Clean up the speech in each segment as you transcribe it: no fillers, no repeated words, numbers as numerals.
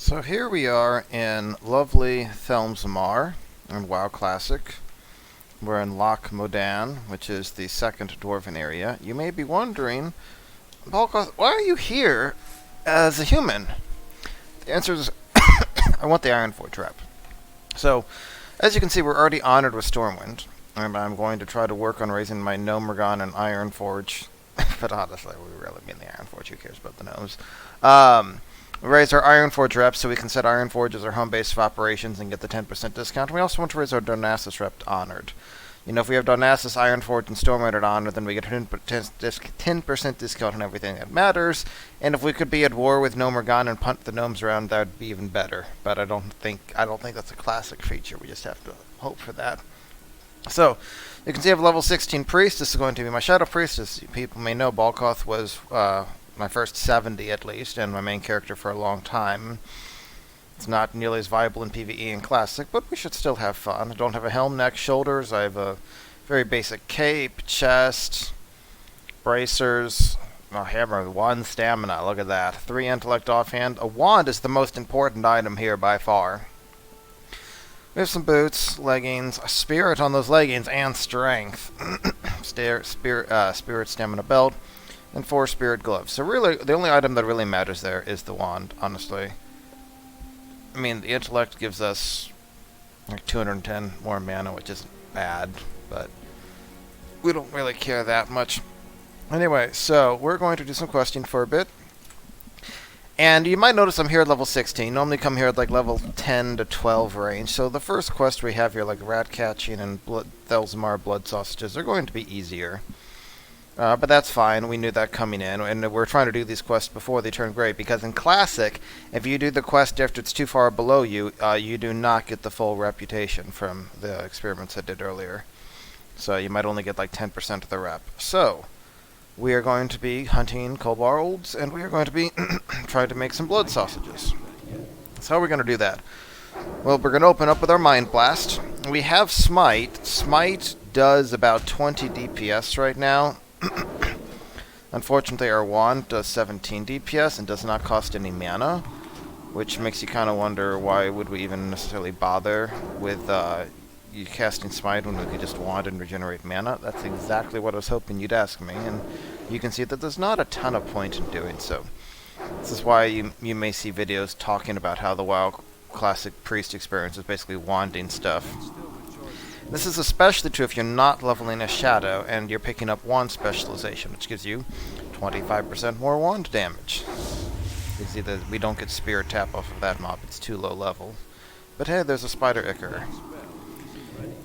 So here we are in lovely Thelmsmar in WoW Classic. We're in Loch Modan, which is the second dwarven area. You may be wondering, Balkoth, why are you here as a human? The answer is, I want the Ironforge rep. So, as you can see, we're already honored with Stormwind, and I'm going to try to work on raising my Gnomergon and Ironforge. But honestly, we really mean the Ironforge. Who cares about the gnomes? We raise our Ironforge rep so we can set Ironforge as our home base of operations and get the 10% discount. And we also want to raise our Darnassus rep to honored. You know, if we have Darnassus, Ironforge, and Stormwind at honored, then we get 10% discount on everything that matters. And if we could be at war with Gnomergon and punt the gnomes around, that would be even better. But I don't think that's a classic feature. We just have to hope for that. So, you can see I have level 16 priest. This is going to be my shadow priest. As people may know, Balkoth was my first 70 at least, and my main character for a long time. It's not nearly as viable in PvE and Classic, but we should still have fun. I don't have a helm, neck, shoulders. I have a very basic cape, chest, bracers, a hammer, 1 stamina. Look at that. 3 intellect offhand. A wand is the most important item here by far. We have some boots, leggings, a spirit on those leggings, and strength. Spirit stamina belt, and 4 spirit gloves. So really, the only item that really matters there is the wand, honestly. I mean, the intellect gives us like 210 more mana, which isn't bad, but we don't really care that much. Anyway, so we're going to do some questing for a bit. And you might notice I'm here at level 16. Normally come here at like level 10 to 12 range. So the first quest we have here, like rat catching and Thelmsmar blood sausages, are going to be easier. But that's fine. We knew that coming in, and we're trying to do these quests before they turn gray, because in Classic, if you do the quest after it's too far below you, you do not get the full reputation from the experiments I did earlier. So you might only get like 10% of the rep. So, we are going to be hunting kobolds, and we are going to be trying to make some blood sausages. So how are we going to do that? Well, we're going to open up with our Mind Blast. We have Smite. Smite does about 20 DPS right now. Unfortunately, our wand does 17 DPS and does not cost any mana, which makes you kind of wonder why would we even necessarily bother with you casting Smite when we could just wand and regenerate mana. That's exactly what I was hoping you'd ask me, and you can see that there's not a ton of point in doing so. This is why you may see videos talking about how the WoW Classic Priest experience is basically wanding stuff. This is especially true if you're not leveling a shadow and you're picking up wand specialization, which gives you 25% more wand damage. You see that we don't get spirit tap off of that mob, it's too low level. But hey, there's a spider ichor.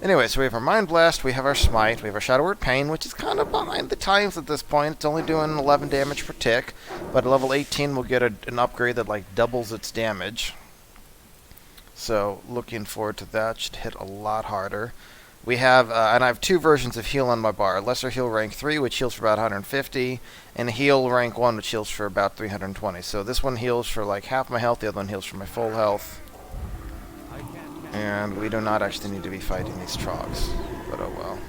Anyway, so we have our Mind Blast, we have our Smite, we have our Shadow Word Pain, which is kind of behind the times at this point. It's only doing 11 damage per tick, but at level 18 we'll get an upgrade that like doubles its damage. So, looking forward to that. Should hit a lot harder. We have, and I have 2 versions of heal on my bar. Lesser heal rank 3, which heals for about 150, and heal rank 1, which heals for about 320. So this one heals for like half my health, the other one heals for my full health. And we do not actually need to be fighting these troggs, but oh well.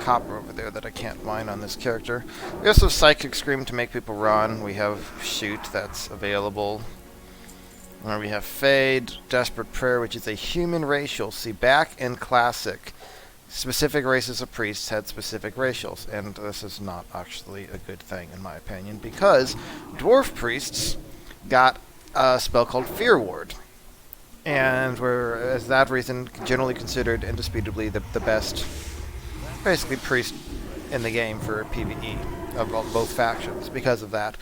Copper over there that I can't mine on this character. We also have Psychic Scream to make people run. We have Shoot that's available. We have Fade, Desperate Prayer, which is a human race. You'll see back in Classic, specific races of priests had specific racials, and this is not actually a good thing in my opinion, because dwarf priests got a spell called Fear Ward, and were, as that reason, generally considered indisputably the best, basically, priest in the game for PvE of both factions because of that.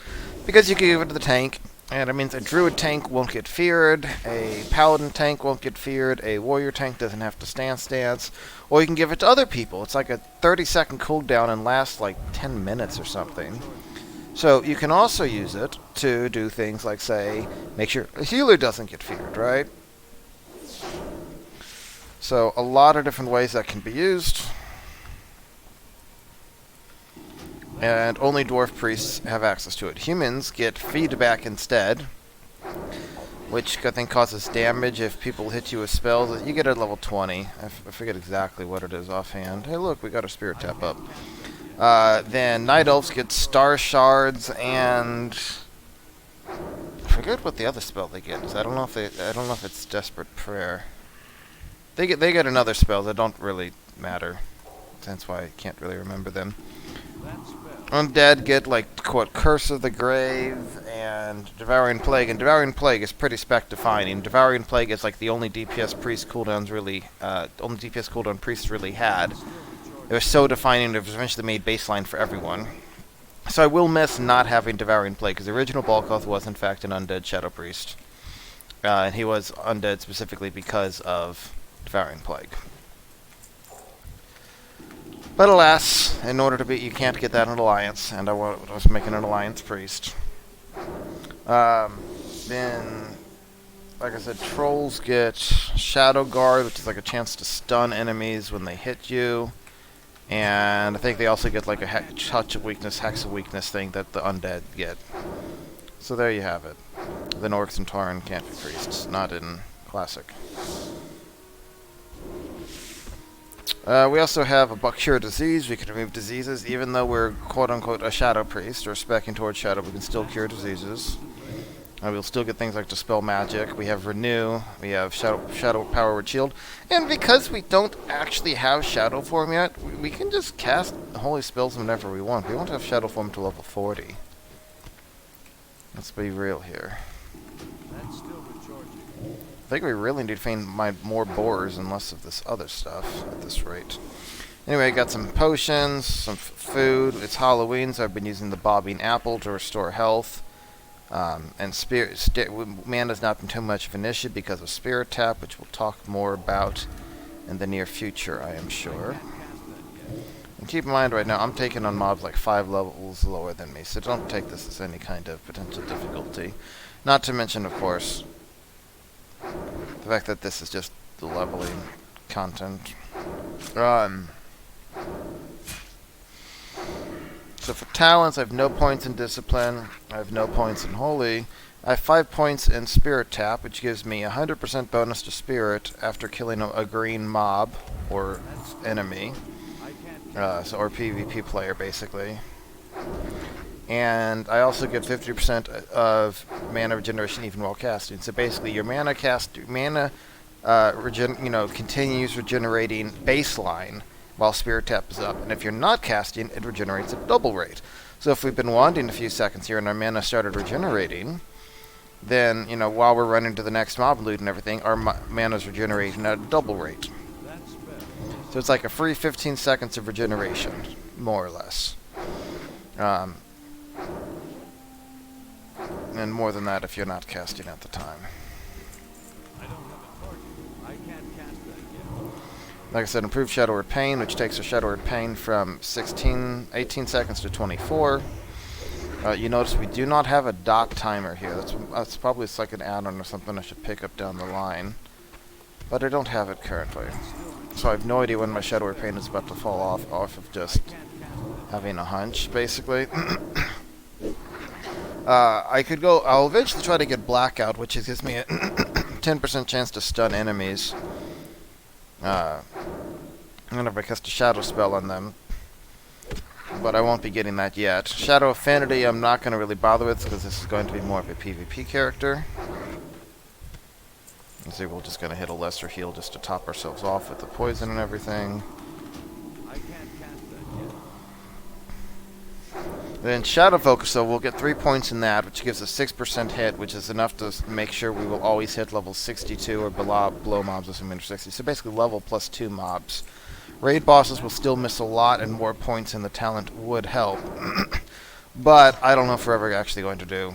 Because you can give it to the tank, and it means a druid tank won't get feared, a paladin tank won't get feared, a warrior tank doesn't have to stance, or you can give it to other people. It's like a 30-second cooldown and lasts like 10 minutes or something. So you can also use it to do things like, say, make sure a healer doesn't get feared, right? So a lot of different ways that can be used. And only dwarf priests have access to it. Humans get feedback instead, which I think causes damage if people hit you with spells. You get at level 20. I forget exactly what it is offhand. Hey look, we got a spirit tap up. Then Night Elves get star shards and forget what the other spell they get is. I don't know if it's Desperate Prayer. They get another spell that don't really matter. That's why I can't really remember them. Undead get, like, quote, Curse of the Grave and Devouring Plague. And Devouring Plague is pretty spec-defining. Devouring Plague is, like, the only DPS priest cooldowns really, only DPS cooldown priests really had. It was so defining it was eventually made baseline for everyone. So I will miss not having Devouring Plague, because the original Balkoth was, in fact, an undead Shadow Priest. And he was undead specifically because of Devouring Plague. But alas, in order to be, you can't get that in Alliance, and I was making an Alliance Priest. Then, like I said, Trolls get Shadow Guard, which is like a chance to stun enemies when they hit you. And I think they also get like a touch of weakness, hex of weakness thing that the undead get. So there you have it. Then Orcs and Tauren can't be priests, not in Classic. We also have a Cure Disease. We can remove diseases. Even though we're quote-unquote a Shadow Priest, or speccing towards Shadow, we can still cure diseases. We'll still get things like Dispel Magic. We have Renew. We have Shadow Powered Shield. And because we don't actually have Shadow Form yet, we can just cast Holy Spells whenever we want. We won't have Shadow Form until level 40. Let's be real here. I think we really need to find more boars and less of this other stuff at this rate. Anyway, I got some potions, some food. It's Halloween, so I've been using the Bobbing Apple to restore health. And mana's not been too much of an issue because of Spirit Tap, which we'll talk more about in the near future, I am sure. And keep in mind right now, I'm taking on mobs like 5 levels lower than me, so don't take this as any kind of potential difficulty. Not to mention, of course, the fact that this is just the leveling content. So for talents, I have no points in Discipline. I have no points in Holy. I have 5 points in Spirit Tap, which gives me 100% bonus to Spirit after killing a green mob or enemy. Or PvP player, basically. And I also get 50% of mana regeneration even while casting. So basically, your continues regenerating baseline while Spirit Tap is up. And if you're not casting, it regenerates at double rate. So if we've been wandering a few seconds here and our mana started regenerating, then, while we're running to the next mob loot and everything, our mana's regenerating at a double rate. So it's like a free 15 seconds of regeneration, more or less. And more than that if you're not casting at the time. Like I said, improved Shadow Word Pain, which takes a Shadow Word Pain from 18 seconds to 24. You notice we do not have a dot timer here. That's probably like an add-on or something I should pick up down the line. But I don't have it currently. So I have no idea when my Shadow Word Pain is about to fall off of just having a hunch, basically. I'll eventually try to get Blackout, which gives me a 10% chance to stun enemies. Whenever I cast a Shadow spell on them. But I won't be getting that yet. Shadow Affinity I'm not going to really bother with, because this is going to be more of a PvP character. You see, we're just going to hit a lesser heal just to top ourselves off with the poison and everything. Then Shadow Focus, though, we'll get 3 points in that, which gives a 6% hit, which is enough to make sure we will always hit level 62 or below mobs assuming they're 60. So basically level plus 2 mobs. Raid bosses will still miss a lot, and more points in the talent would help. But I don't know if we're ever actually going to do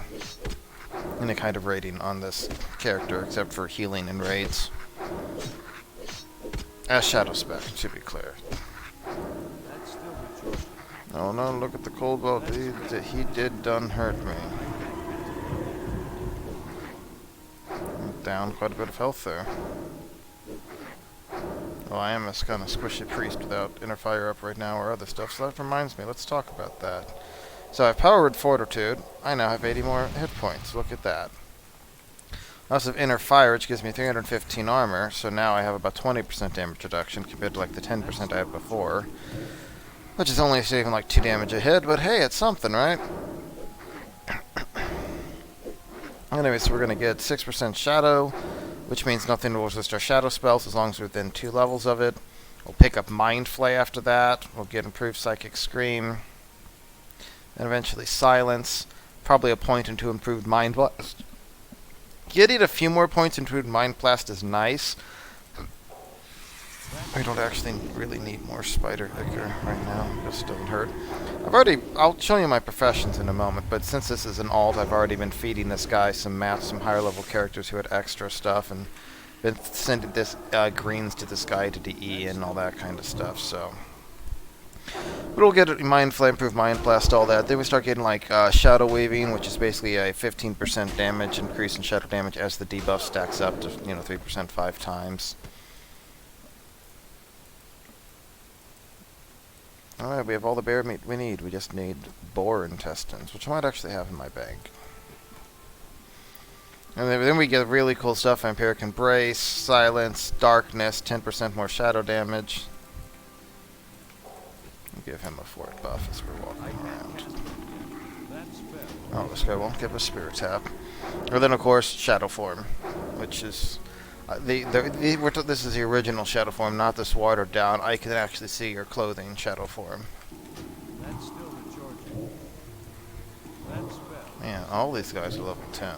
any kind of raiding on this character, except for healing and raids. As Shadow Spec, to be clear. Oh no, look at the cold bolt. He did done hurt me. Down quite a bit of health there. Well, I am a kind of squishy priest without inner fire up right now or other stuff, so that reminds me, let's talk about that. So I have Power Word Fortitude. I now have 80 more hit points. Look at that. I also have Inner Fire, which gives me 315 armor, so now I have about 20% damage reduction compared to like the 10% I had before. Which is only saving like 2 damage a hit, but hey, it's something, right? Anyway, so we're going to get 6% shadow, which means nothing will resist our shadow spells as long as we're within 2 levels of it. We'll pick up Mind Flay after that. We'll get improved Psychic Scream. And eventually Silence. Probably a point into improved Mind Blast. Getting a few more points into improved Mind Blast is nice. I don't actually really need more Spider Ichor right now. This doesn't hurt. I'll show you my professions in a moment, but since this is an alt, I've already been feeding this guy some higher level characters who had extra stuff, and been sending this greens to this guy to DE and all that kind of stuff, so. But we'll get Mind Flay, improved Mind Blast, all that. Then we start getting like Shadow Weaving, which is basically a 15% damage increase in shadow damage as the debuff stacks up to 3% 5 times. Alright, we have all the bear meat we need. We just need boar intestines, which I might actually have in my bag. And then we get really cool stuff: Vampiric Embrace, Silence, Darkness, 10% more shadow damage. We'll give him a fort buff as we're walking around. Oh, this guy won't give a Spirit Tap. Or then, of course, Shadow Form, which is... this is the original Shadow Form, not this watered down. I can actually see your clothing Shadow Form. That's still recharging. That's Man, all these guys are level 10.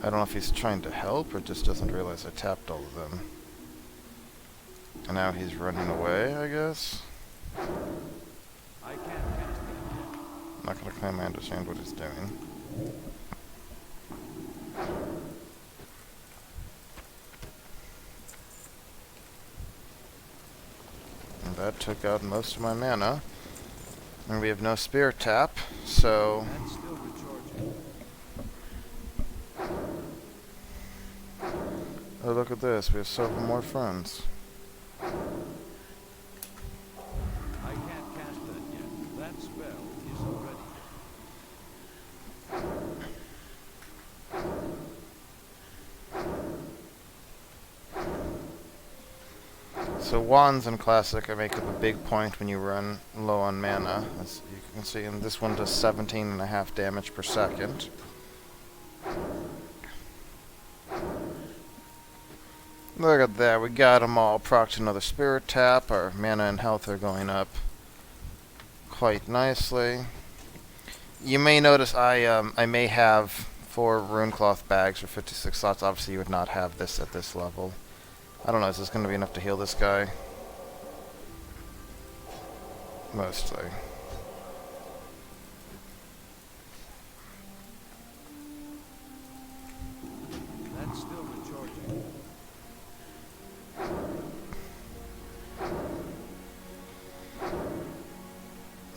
I don't know if he's trying to help or just doesn't realize I tapped all of them. And now he's running away, I guess. I can't cast that. I'm not going to claim I understand what he's doing. And that took out most of my mana. And we have no Spirit Tap, so... That's still recharging. Oh, look at this. We have several more friends. I can't cast that yet. That spell isn't ready. So wands in Classic make up a big point when you run low on mana. As you can see, and this one does 17.5 damage per second. Look at that, we got them all. Procced another Spirit Tap. Our mana and health are going up quite nicely. You may notice I may have 4 Runecloth bags for 56 slots. Obviously you would not have this at this level. I don't know, is this going to be enough to heal this guy? Mostly. That's still recharging.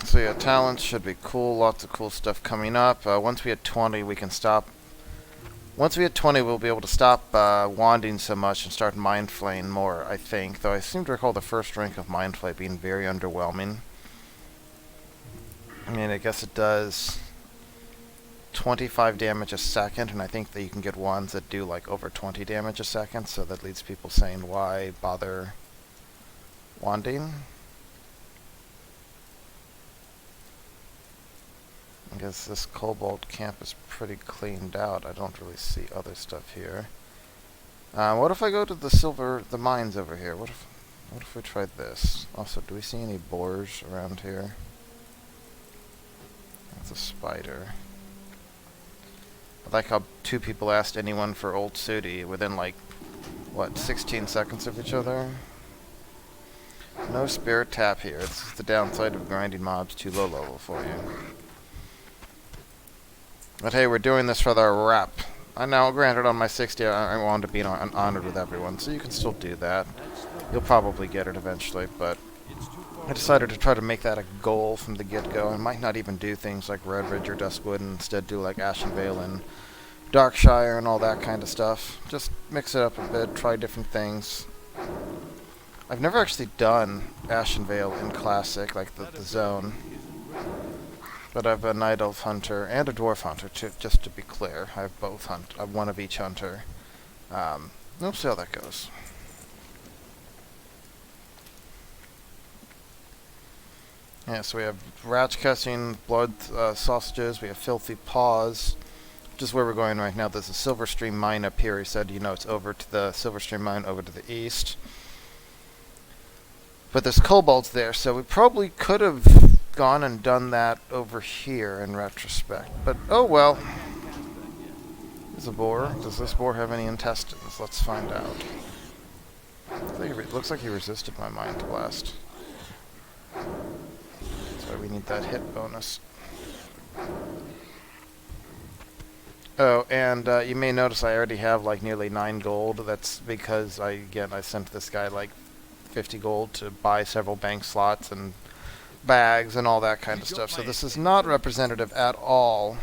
So yeah, talents should be cool. Lots of cool stuff coming up. Once we hit 20, we can stop. Once we hit 20, we'll be able to stop wanding so much and start Mind Flaying more, I think. Though I seem to recall the first rank of Mind Flay being very underwhelming. I mean, I guess it does 25 damage a second, and I think that you can get ones that do like over 20 damage a second, so that leads people saying, why bother wanding? I guess this Cobalt camp is pretty cleaned out. I don't really see other stuff here. What if I go to the mines over here? What if we tried this? Also, do we see any boars around here? That's a spider. I like how 2 people asked anyone for Old Sooty within like, what, 16 seconds of each other? No Spirit Tap here. This is the downside of grinding mobs too low level for you. But hey, we're doing this for the rep. I know, granted, on my 60, I wanted to be honored with everyone, so you can still do that. You'll probably get it eventually, but I decided to try to make that a goal from the get-go. I might not even do things like Red Ridge or Duskwood, and instead do like Ashenvale and Darkshire and all that kind of stuff. Just mix it up a bit, try different things. I've never actually done Ashenvale in Classic, like the zone. But I have a Night Elf Hunter and a Dwarf Hunter, just to be clear. I have both I have one of each hunter. We'll see how that goes. Yeah, so we have rats catching blood sausages. We have filthy paws, which is where we're going right now. There's a silver stream mine up here. He said, you know, it's over to the silver stream mine over to the east. But there's kobolds there, so we probably could have gone and done that over here in retrospect. But, oh well. There's a boar. Does this boar have any intestines? Let's find out. It looks like he resisted my mind blast. That's why we need that hit bonus. Oh, and you may notice I already have like nearly 9 gold. That's because I sent this guy like 50 gold to buy several bank slots and bags and all that kind of stuff. So this is not representative at all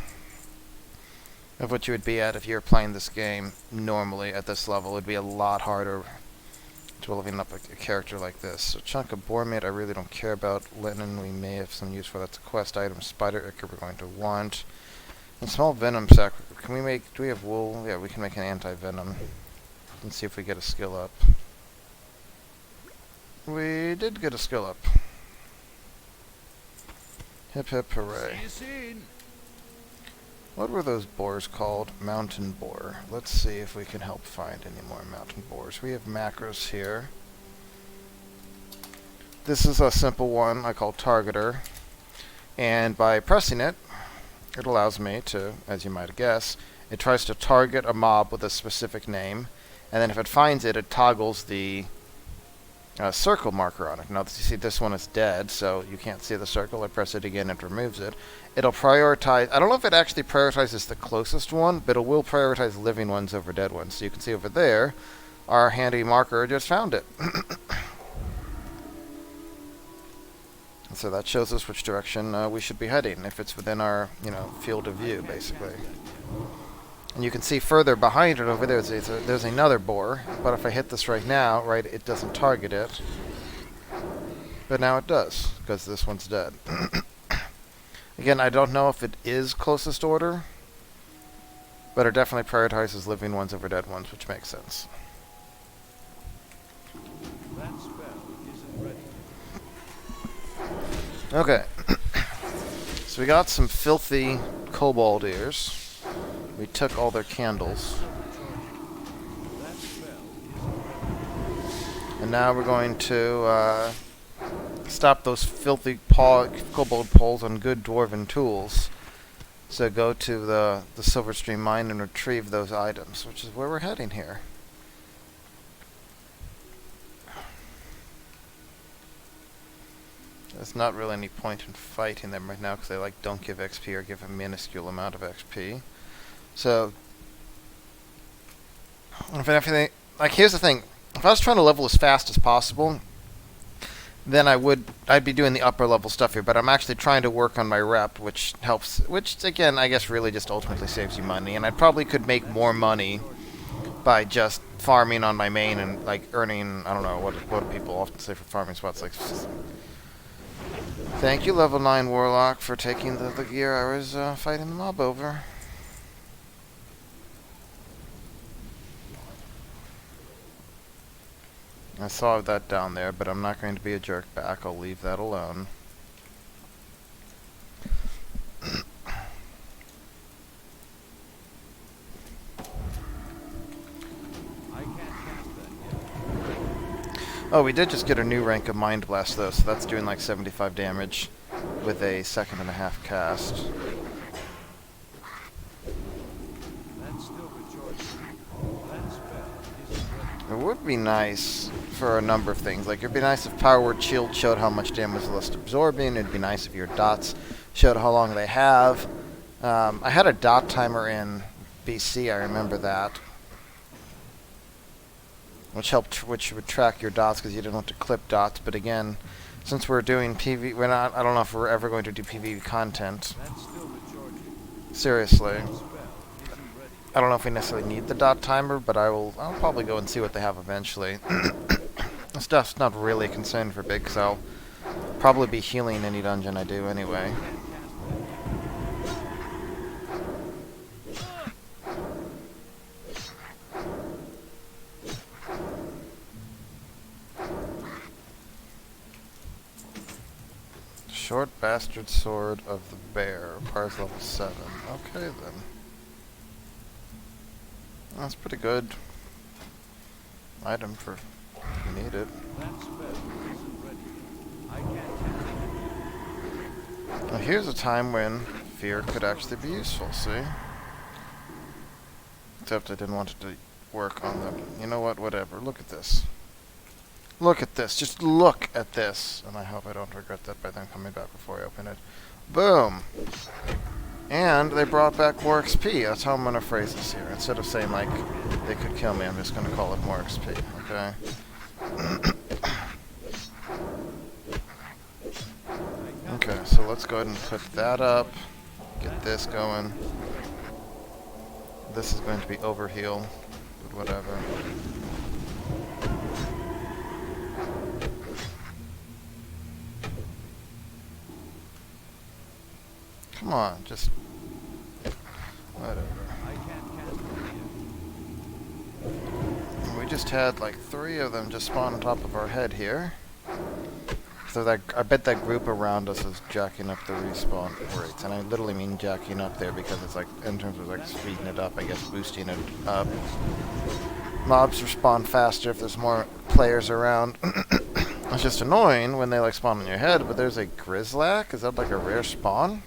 of what you would be at if you were playing this game normally at this level. It would be a lot harder to leveling up a character like this. A chunk of boar meat I really don't care about. Linen we may have some use for. That's a quest item. Spider ichor we're going to want. And small venom sac. Can we make? Do we have wool? Yeah, we can make an anti-venom. Let's see if we get a skill up. We did get a skill up. Hip hip hooray. What were those boars called? Mountain boar. Let's see if we can help find any more mountain boars. We have macros here. This is a simple one I call targeter. And by pressing it, it allows me to, as you might guess, it tries to target a mob with a specific name. And then if it finds it, it toggles the circle marker on it. Now, you see this one is dead, so you can't see the circle. I press it again, it removes it. It'll prioritize, I don't know if it actually prioritizes the closest one, but it will prioritize living ones over dead ones. So you can see over there, our handy marker just found it. So that shows us which direction we should be heading, if it's within our, field of view, basically. And you can see further behind it over there, there's another boar. But if I hit this right now, it doesn't target it. But now it does, because this one's dead. Again, I don't know if it is closest order, but it definitely prioritizes living ones over dead ones, which makes sense. That spell isn't ready. Okay. So we got some filthy kobold ears. We took all their candles. That spell isn't ready. And now we're going to stop those filthy kobold poles on good dwarven tools. So go to the Silver Stream mine and retrieve those items, which is where we're heading here. There's not really any point in fighting them right now because they don't give XP or give a minuscule amount of XP. So, if anything, here's the thing: if I was trying to level as fast as possible, then I'd be doing the upper level stuff here. But I'm actually trying to work on my rep, which helps. Which again, I guess, really just ultimately saves you money. And I probably could make more money by just farming on my main and earning. I don't know what do people often say for farming spots Thank you, level 9 warlock, for taking the gear I was fighting the mob over. I saw that down there, but I'm not going to be a jerk back. I'll leave that alone. I can't cast that yet. Oh, we did just get a new rank of Mind Blast, though, so that's doing 75 damage with a 1.5-second cast. That's still the choice. That spell isn't ready. It would be nice for a number of things. It'd be nice if Power Word Shield showed how much damage the list absorbing. It'd be nice if your dots showed how long they have. I had a dot timer in BC, I remember that. Which would track your dots because you didn't want to clip dots. But again, since we're doing PV, I don't know if we're ever going to do PV content. That's still the choice. Seriously. That spell isn't ready. I don't know if we necessarily need the dot timer, but I'll probably go and see what they have eventually. This stuff's not really a concern for big, because I'll probably be healing any dungeon I do anyway. Short bastard sword of the bear. Requires level 7. Okay then. That's pretty good item for if you need it. That spell isn't ready. I can't cast it. Now here's a time when fear could actually be useful, see? Except I didn't want it to work on them. You know what? Whatever. Look at this. Look at this. Just look at this. And I hope I don't regret that by them coming back before I open it. Boom! And they brought back more XP. That's how I'm going to phrase this here. Instead of saying, like, they could kill me, I'm just going to call it more XP. Okay? Okay, so let's go ahead and put that up. Get this going. This is going to be overheal, but whatever. Come on, just whatever. I can't cast it. We just had like 3 of them just spawn on top of our head here. So that I bet that group around us is jacking up the respawn rates, and I literally mean jacking up there because it's like in terms of like speeding it up, I guess boosting it up. Mobs respawn faster if there's more players around. It's just annoying when they like spawn on your head. But there's a Grizzlack. Is that like a rare spawn?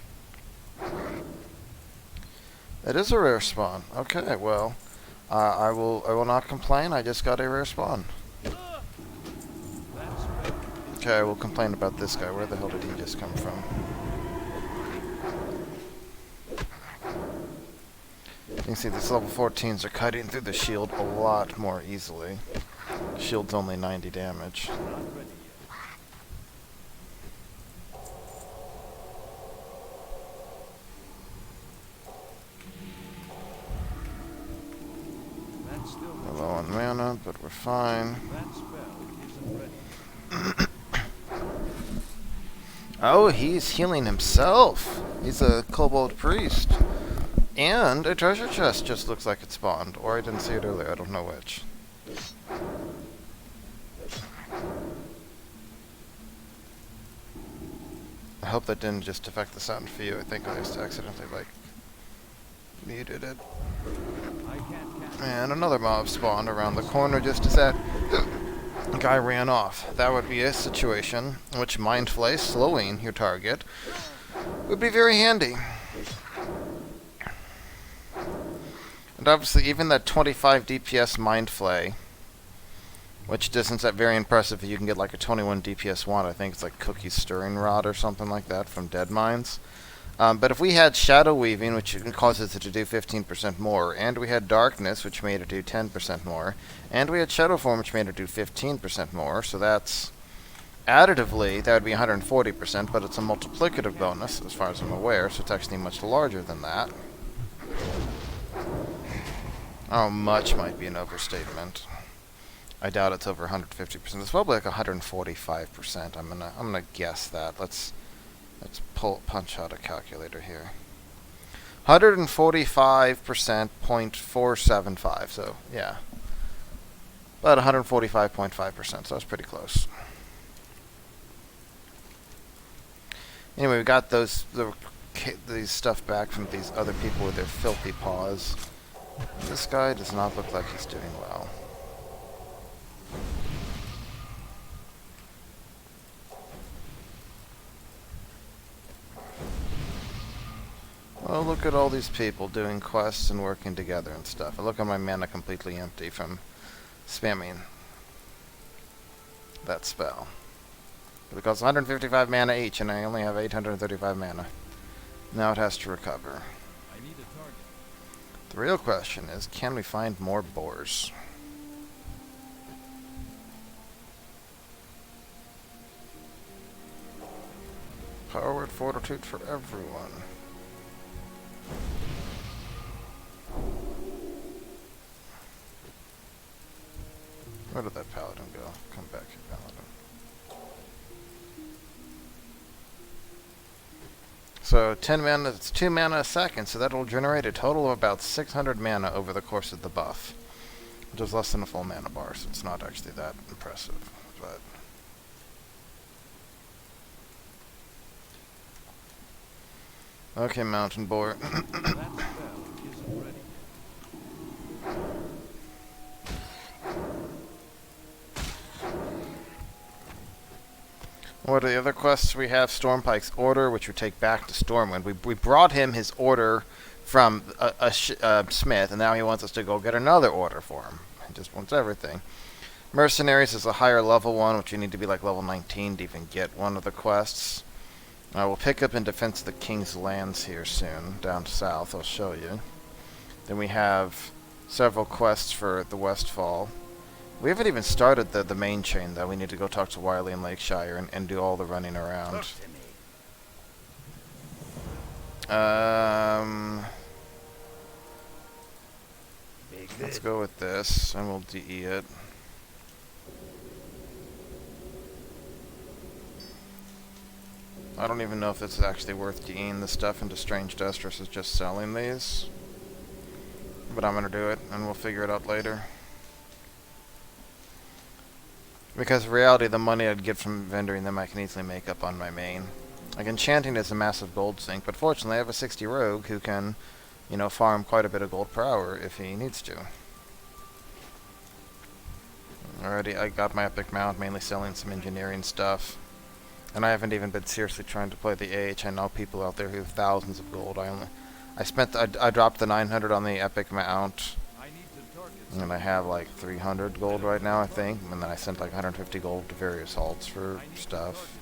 It is a rare spawn. Okay, well, I will not complain. I just got a rare spawn. Okay, I will complain about this guy. Where the hell did he just come from? You can see these level 14s are cutting through the shield a lot more easily. Shield's only 90 damage. Not ready yet. That's still We're low on mana, but we're fine. that spell isn't ready. Oh, he's healing himself. He's a kobold priest. And a treasure chest just looks like it spawned. Or I didn't see it earlier. I don't know which. I hope that didn't just affect the sound for you. I think I just accidentally, like, muted it. I can't cast And another mob spawned around the corner just as that guy ran off. That would be a situation in which Mind Flay, slowing your target, would be very handy. And obviously even that 25 DPS Mind Flay, which isn't that very impressive if you can get like a 21 DPS wand. I think it's like Cookie Stirring Rod or something like that from Dead Mines. But if we had Shadow Weaving, which causes it to do 15% more, and we had Darkness, which made it do 10% more, and we had Shadow Form, which made it do 15% more, so that's additively, that would be 140%, but it's a multiplicative bonus, as far as I'm aware, so it's actually much larger than that. Oh, much might be an overstatement. I doubt it's over 150%. It's probably like 145%. I'm gonna guess that. Let's punch out a calculator here. 145%, 0.475. So yeah, about 145.5%. So that's pretty close. Anyway, we got these stuff back from these other people with their filthy paws. This guy does not look like he's doing well. Well, look at all these people doing quests and working together and stuff. And look at my mana completely empty from spamming that spell. It costs 155 mana each, and I only have 835 mana. Now it has to recover. I need a target. The real question is, can we find more boars? Power word fortitude for everyone. Where did that paladin go? Come back here, paladin. So 10 mana, it's 2 mana a second, so that'll generate a total of about 600 mana over the course of the buff. Which is less than a full mana bar, so it's not actually that impressive. But Okay, mountain boar. That spell isn't ready yet. What are the other quests we have? Stormpike's order, which we take back to Stormwind. We brought him his order from a smith, and now he wants us to go get another order for him. He just wants everything. Mercenaries is a higher level one, which you need to be like level 19 to even get one of the quests. We'll pick up in Defense of the King's Lands here soon, down south, I'll show you. Then we have several quests for the Westfall. We haven't even started the main chain, though. We need to go talk to Wiley and Lakeshire and do all the running around. Let's go with this, and we'll DE it. I don't even know if it's actually worth DEing this stuff into Strange Dust versus just selling these. But I'm going to do it, and we'll figure it out later. Because in reality, the money I'd get from vendoring them I can easily make up on my main. Like, enchanting is a massive gold sink, but fortunately I have a 60 rogue who can, you know, farm quite a bit of gold per hour if he needs to. Already, I got my epic mount, mainly selling some engineering stuff. And I haven't even been seriously trying to play the AH. I know people out there who have thousands of gold. I dropped the 900 on the epic mount. And I have like 300 gold right now, I think. And then I sent like 150 gold to various halts for stuff.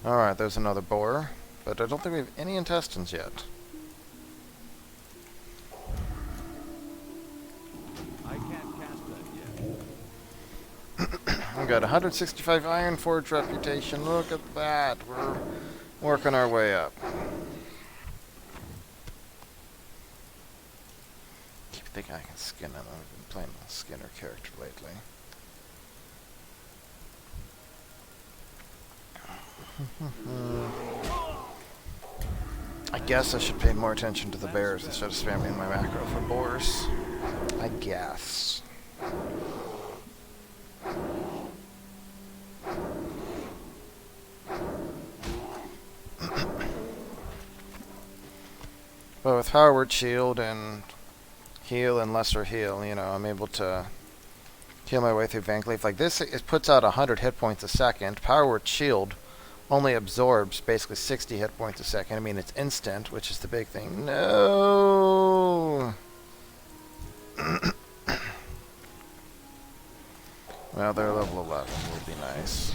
Alright, there's another boar. But I don't think we have any intestines yet. I can't cast that yet. We've got 165 Ironforge reputation. Look at that. We're working our way up. I think I can skin him. I've been playing a Skinner character lately. I guess I should pay more attention to the bears instead of spamming my macro for boars. I guess. But with Howard Shield and heal and lesser heal, you know, I'm able to heal my way through Vankleaf. Like this, it puts out 100 hit points a second. Power Word Shield only absorbs basically 60 hit points a second. I mean, it's instant, which is the big thing. No! Well, they're level 11. Would be nice.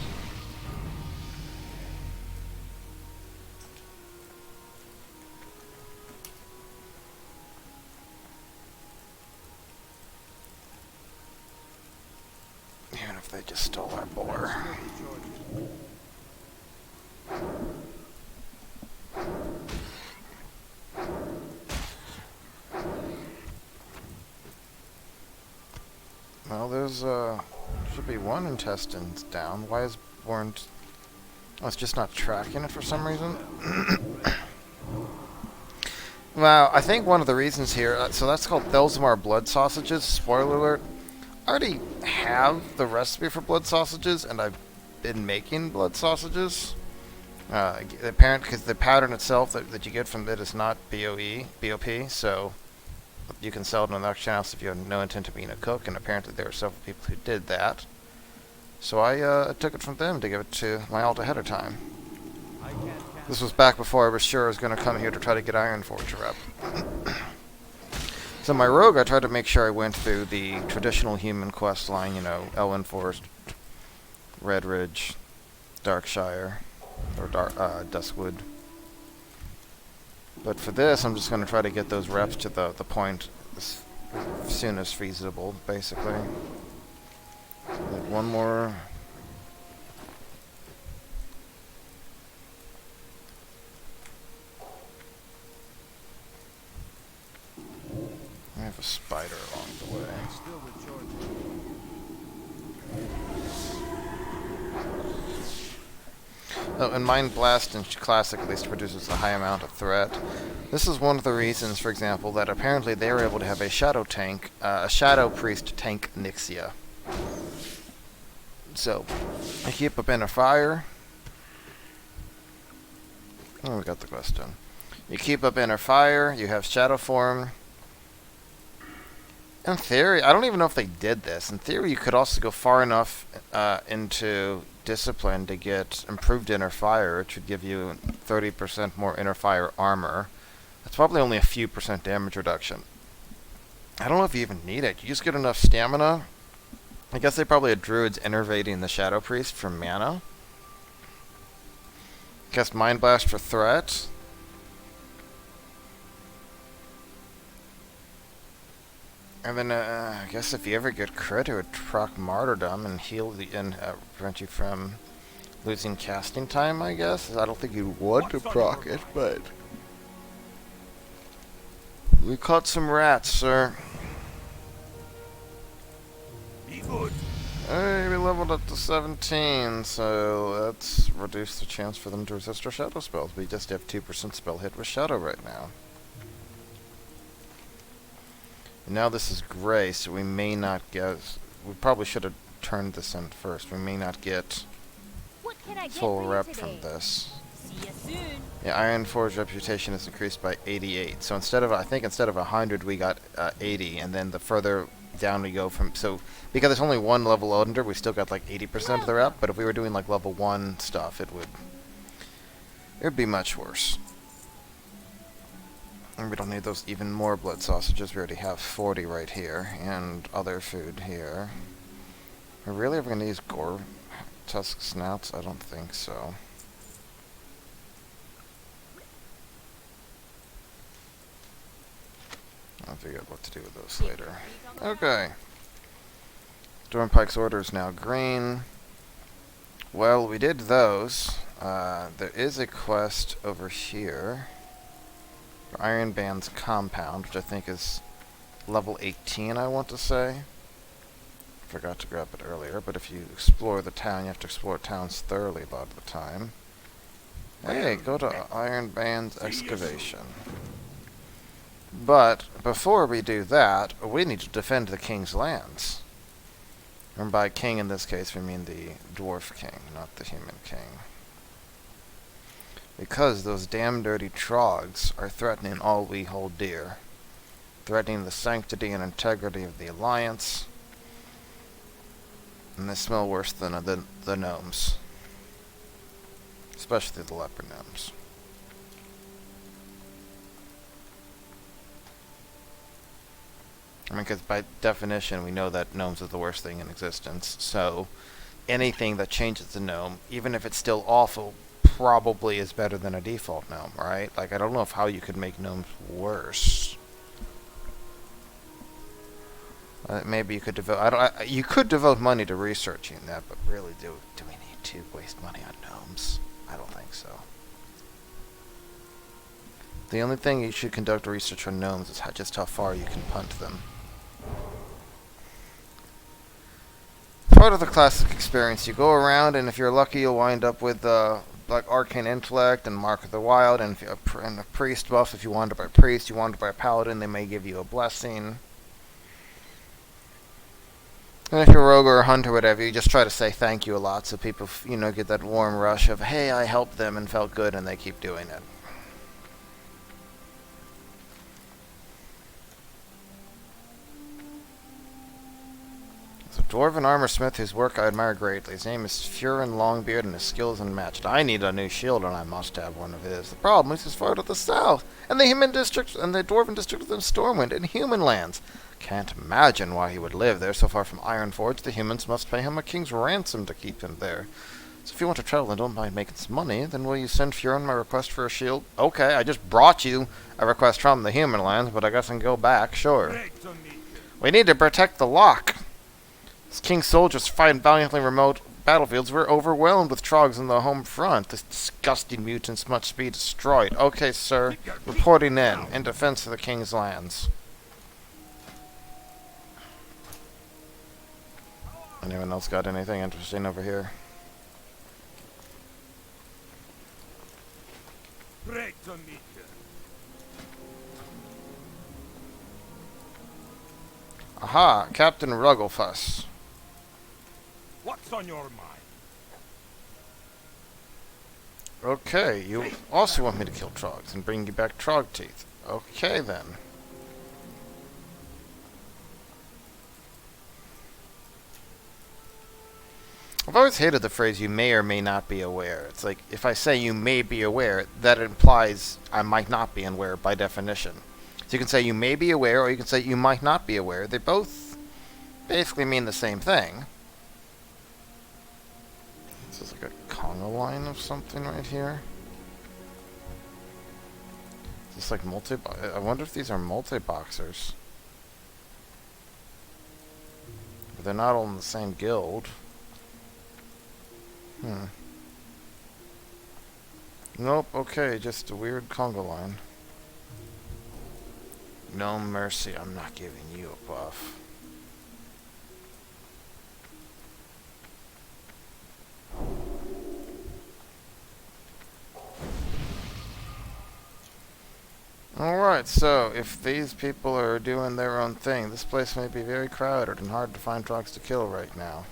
Even if they just stole our boar. Well, there's should be one intestine down. Why is Born? Oh, it's just not tracking it for some reason. Well, I think one of the reasons here. So that's called Thelzamar blood sausages. Spoiler alert. I already have the recipe for blood sausages, and I've been making blood sausages. Because the pattern itself that you get from it is not BOP, so you can sell it on the auction house if you have no intent of being a cook, and apparently there are several people who did that. So I took it from them to give it to my alt ahead of time. This was back before I was sure I was going to come here to try to get Ironforge rep. So my rogue, I tried to make sure I went through the traditional human quest line, you know, Elwyn Forest, Red Ridge, Darkshire, or Duskwood. But for this, I'm just going to try to get those reps to the point as soon as feasible, basically. Like one more. I have a spider along the way. Oh, and Mind Blast in Classic at least produces a high amount of threat. This is one of the reasons, for example, that apparently they were able to have a Shadow Tank, a Shadow Priest tank Nixia. So, I keep up inner fire. Oh, we got the quest done. You keep up inner fire, you have shadow form. In theory, I don't even know if they did this. In theory, you could also go far enough into discipline to get improved inner fire, which would give you 30% more inner fire armor. That's probably only a few percent damage reduction. I don't know if you even need it. You just get enough stamina. I guess they probably had druids innervating the Shadow Priest for mana. Cast Mind Blast for threat. And then, I guess if you ever get crit, it would proc Martyrdom and heal the prevent you from losing casting time, I guess. I don't think you would to proc it, but... We caught some rats, sir. Be good. Hey, we leveled up to 17, so that's reduced the chance for them to resist our shadow spells. We just have 2% spell hit with shadow right now. And now this is gray, so we may not get... We probably should have turned this in first. We may not get full rep from this. See ya soon. Yeah, Ironforge reputation is increased by 88. So instead of, I think instead of 100, we got 80, and then the further down we go from... So, because it's only one level under, we still got like 80% of the rep, but if we were doing like level 1 stuff, it would be much worse. And we don't need those even more blood sausages. We already have 40 right here, and other food here. Are we really ever going to use gore tusk snouts? I don't think so. I'll figure out what to do with those later. Okay. Stormpike's order is now green. Well, we did those. There is a quest over here. For Iron Band's compound, which I think is level 18, I want to say. Forgot to grab it earlier, but if you explore the town, you have to explore towns thoroughly a lot of the time. Hey, go to Iron Band's excavation. But before we do that, we need to defend the king's lands. And by king in this case, we mean the dwarf king, not the human king. Because those damn dirty troggs are threatening all we hold dear. Threatening the sanctity and integrity of the Alliance. And they smell worse than the gnomes. Especially the leper gnomes. I mean, because by definition, we know that gnomes are the worst thing in existence. So, anything that changes the gnome, even if it's still awful, probably is better than a default gnome, right? Like, I don't know how you could make gnomes worse. Maybe you could devote... you could devote money to researching that, but really, do we need to waste money on gnomes? I don't think so. The only thing you should conduct research on gnomes is just how far you can punt them. Part of the classic experience, you go around, and if you're lucky, you'll wind up with like Arcane Intellect and Mark of the Wild, and a priest buff. If you wander by priest, you wander by paladin, they may give you a blessing. And if you're a rogue or a hunter or whatever, you just try to say thank you a lot, so people, get that warm rush of, hey, I helped them and felt good, and they keep doing it. A dwarven armor smith whose work I admire greatly. His name is Furin Longbeard, and his skill is unmatched. I need a new shield, and I must have one of his. The problem is he's far to the south, and the dwarven district of Stormwind in human lands. Can't imagine why he would live there so far from Ironforge. The humans must pay him a king's ransom to keep him there. So if you want to travel and don't mind making some money, then will you send Furin my request for a shield? Okay, I just brought you a request from the human lands, but I guess I can go back, sure. We need to protect the loch. As king's soldiers fight in valiantly remote battlefields, we're overwhelmed with troggs on the home front. This disgusting mutants must be destroyed. Okay, sir. Reporting in defense of the king's lands. Anyone else got anything interesting over here? Aha, Captain Rugglefuss. What's What's on your mind? Okay, you also want me to kill troggs and bring you back trog teeth. Okay, then. I've always hated the phrase, you may or may not be aware. It's like, if I say you may be aware, that implies I might not be aware by definition. So you can say you may be aware, or you can say you might not be aware. They both basically mean the same thing. This is like a conga line of something right here. Is this like I wonder if these are multi-boxers. But they're not all in the same guild. Nope, okay, just a weird conga line. No mercy, I'm not giving you a buff. Alright, so if these people are doing their own thing, this place may be very crowded and hard to find troggs to kill right now.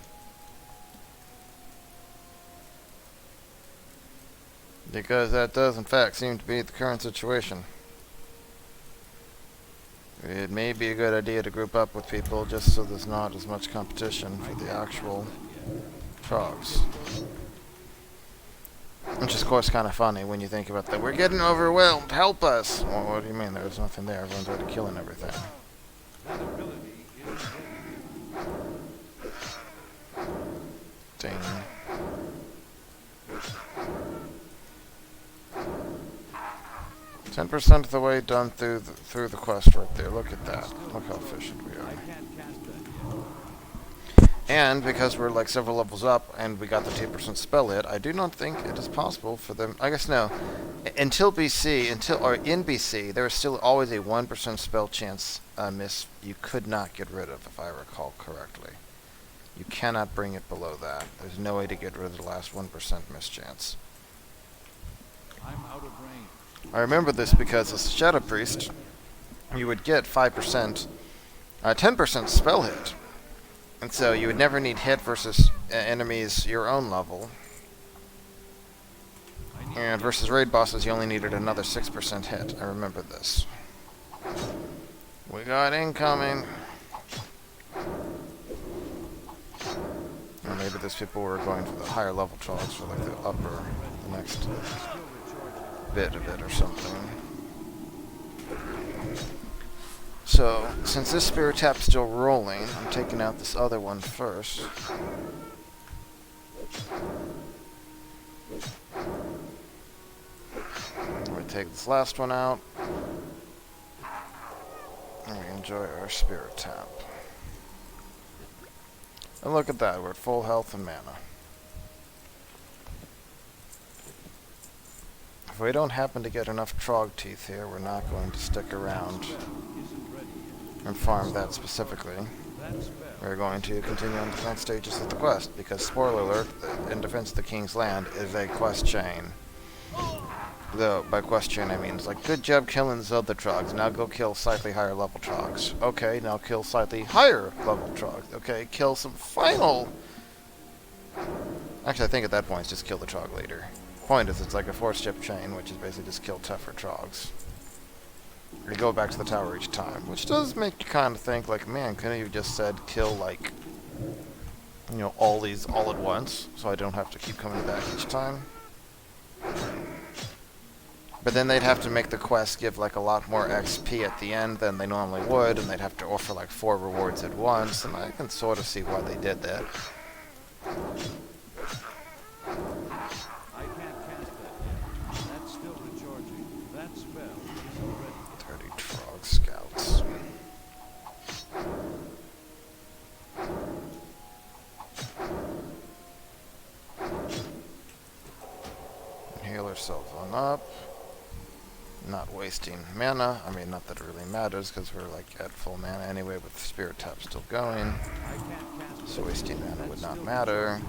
Because that does in fact seem to be the current situation. It may be a good idea to group up with people just so there's not as much competition for the actual troggs. Which is of course kind of funny when you think about that. We're getting overwhelmed, help us! Well, what do you mean? There's nothing there, everyone's already killing everything. That ability is Dang. 10% of the way done through the quest right there. Look at that. Look how efficient we I are. can't cast that yet. And because we're like several levels up and we got the 2% spell hit, I do not think it is possible for them. I guess no. Until BC, in BC, there is still always a 1% spell chance miss you could not get rid of, if I recall correctly. You cannot bring it below that. There's no way to get rid of the last 1% miss chance. I'm out of range. I remember this because as a Shadow Priest, you would get 5%, 10% spell hit. And so you would never need hit versus enemies your own level. And versus raid bosses, you only needed another 6% hit. I remember this. We got incoming. Or maybe those people were going for the higher level trolls for like the upper, the next bit of it or something. So, since this spirit tap's still rolling, I'm taking out this other one first. We take this last one out. And we enjoy our spirit tap. And look at that, we're at full health and mana. If we don't happen to get enough trog teeth here, we're not going to stick around and farm that specifically. We're going to continue on to the next stages of the quest, because, spoiler alert, In Defense of the King's Land is a quest chain. Though, by quest chain I mean, it's like, good job killing those other trogs, now go kill slightly higher level trogs. Okay, now kill slightly higher level trogs. Okay, kill some final... Actually, I think at that point it's just kill the trog leader. Point is, it's like a 4-step chain, which is basically just kill tougher trogs. You go back to the tower each time, which does make you kind of think, like, man, couldn't you have just said kill, like, you know, all these all at once, so I don't have to keep coming back each time? But then they'd have to make the quest give, like, a lot more XP at the end than they normally would, and they'd have to offer, like, 4 rewards at once, and I can sort of see why they did that. Scouts. Heal ourselves on up. Not wasting mana. I mean, not that it really matters, because we're like at full mana anyway with the spirit tap still going. So wasting mana would not matter.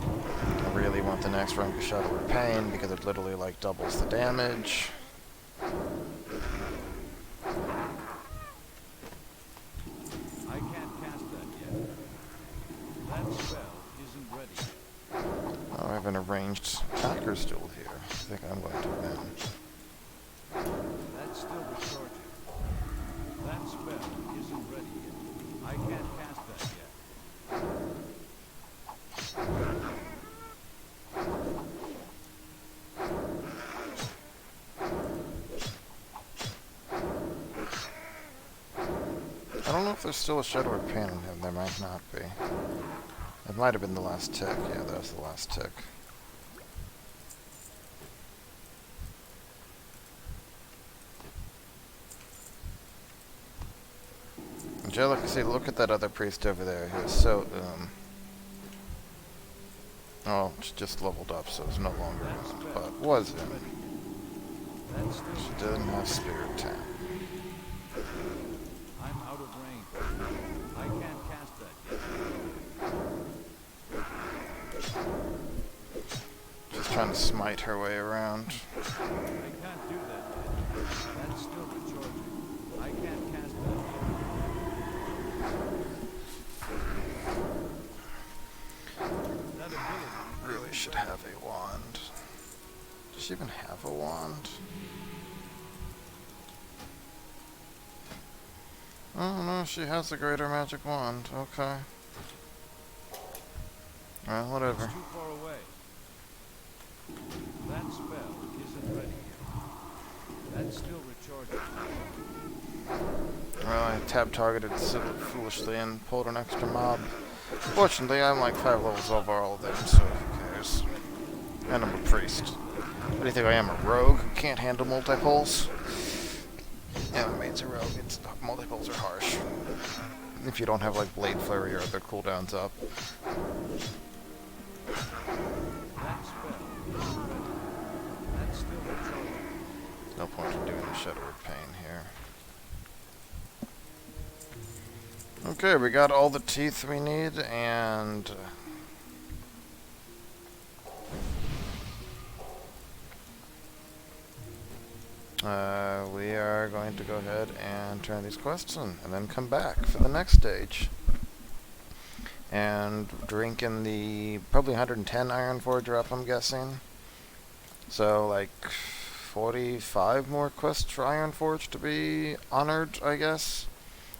I really want the next rank of Shadow of Pain, because it literally like doubles the damage. have an arranged Packer's duel here. I think I'm going to win. That's still recharging. That spell isn't ready yet. I can't cast that yet. I don't know if there's still a Shadow of Pain in him. There might not be. It might have been the last tick. Yeah, that was the last tick. Angelica, see, look at that other priest over there. He was so, oh, she just leveled up, so it's no longer in, but was in. She didn't have Spirit Tap. I'm out of range. I can't cast that yet. Just trying to smite her way around. I can't do that yet. That's still recharging. I can't cast that yet. That ability Really should have a wand. Does she even have a wand? Oh no, she has a greater magic wand. Okay. Well, whatever. It's too far away. That spell isn't ready yet. That's still recharging. Well, I tab targeted foolishly and pulled an extra mob. Fortunately, I'm like 5 levels over all of them, so who cares? And I'm a priest. What do you think I am, a rogue who can't handle multi-pulls? Yeah, my mate's a rogue. Multi-pulls are harsh. If you don't have like Blade Flurry or other cooldowns up. That spell isn't ready. That's still recharging. No point in doing the Shadow of Pain here. Okay, we got all the teeth we need, and we are going to go ahead and turn these quests in, and then come back for the next stage. And drink in the probably 110 Ironforge rep, I'm guessing. So like 45 more quests for Ironforge to be honored, I guess.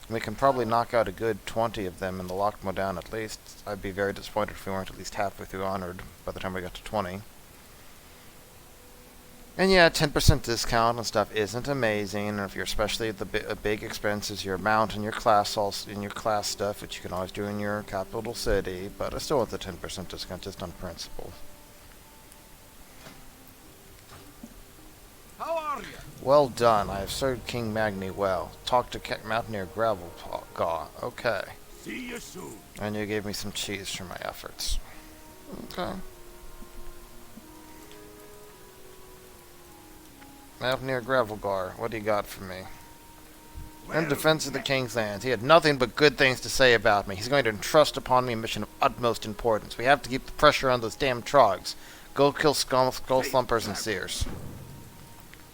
We can probably knock out a good 20 of them in the Loch Modan at least. I'd be very disappointed if we weren't at least halfway through honored by the time we got to 20. And yeah, 10% discount and stuff isn't amazing. And if you're especially the big expenses, your mount and your class, also in your class stuff, which you can always do in your capital city. But I still want the 10% discount just on principle. How are you? Well done. I have served King Magni well. Talked to Mountaineer Gravelgaw. Okay. See you soon. And you gave me some cheese for my efforts. Okay. Mountaineer Gravelgar, what do you got for me? In defense of the King's lands, he had nothing but good things to say about me. He's going to entrust upon me a mission of utmost importance. We have to keep the pressure on those damn troggs. Go kill skull slumpers and seers.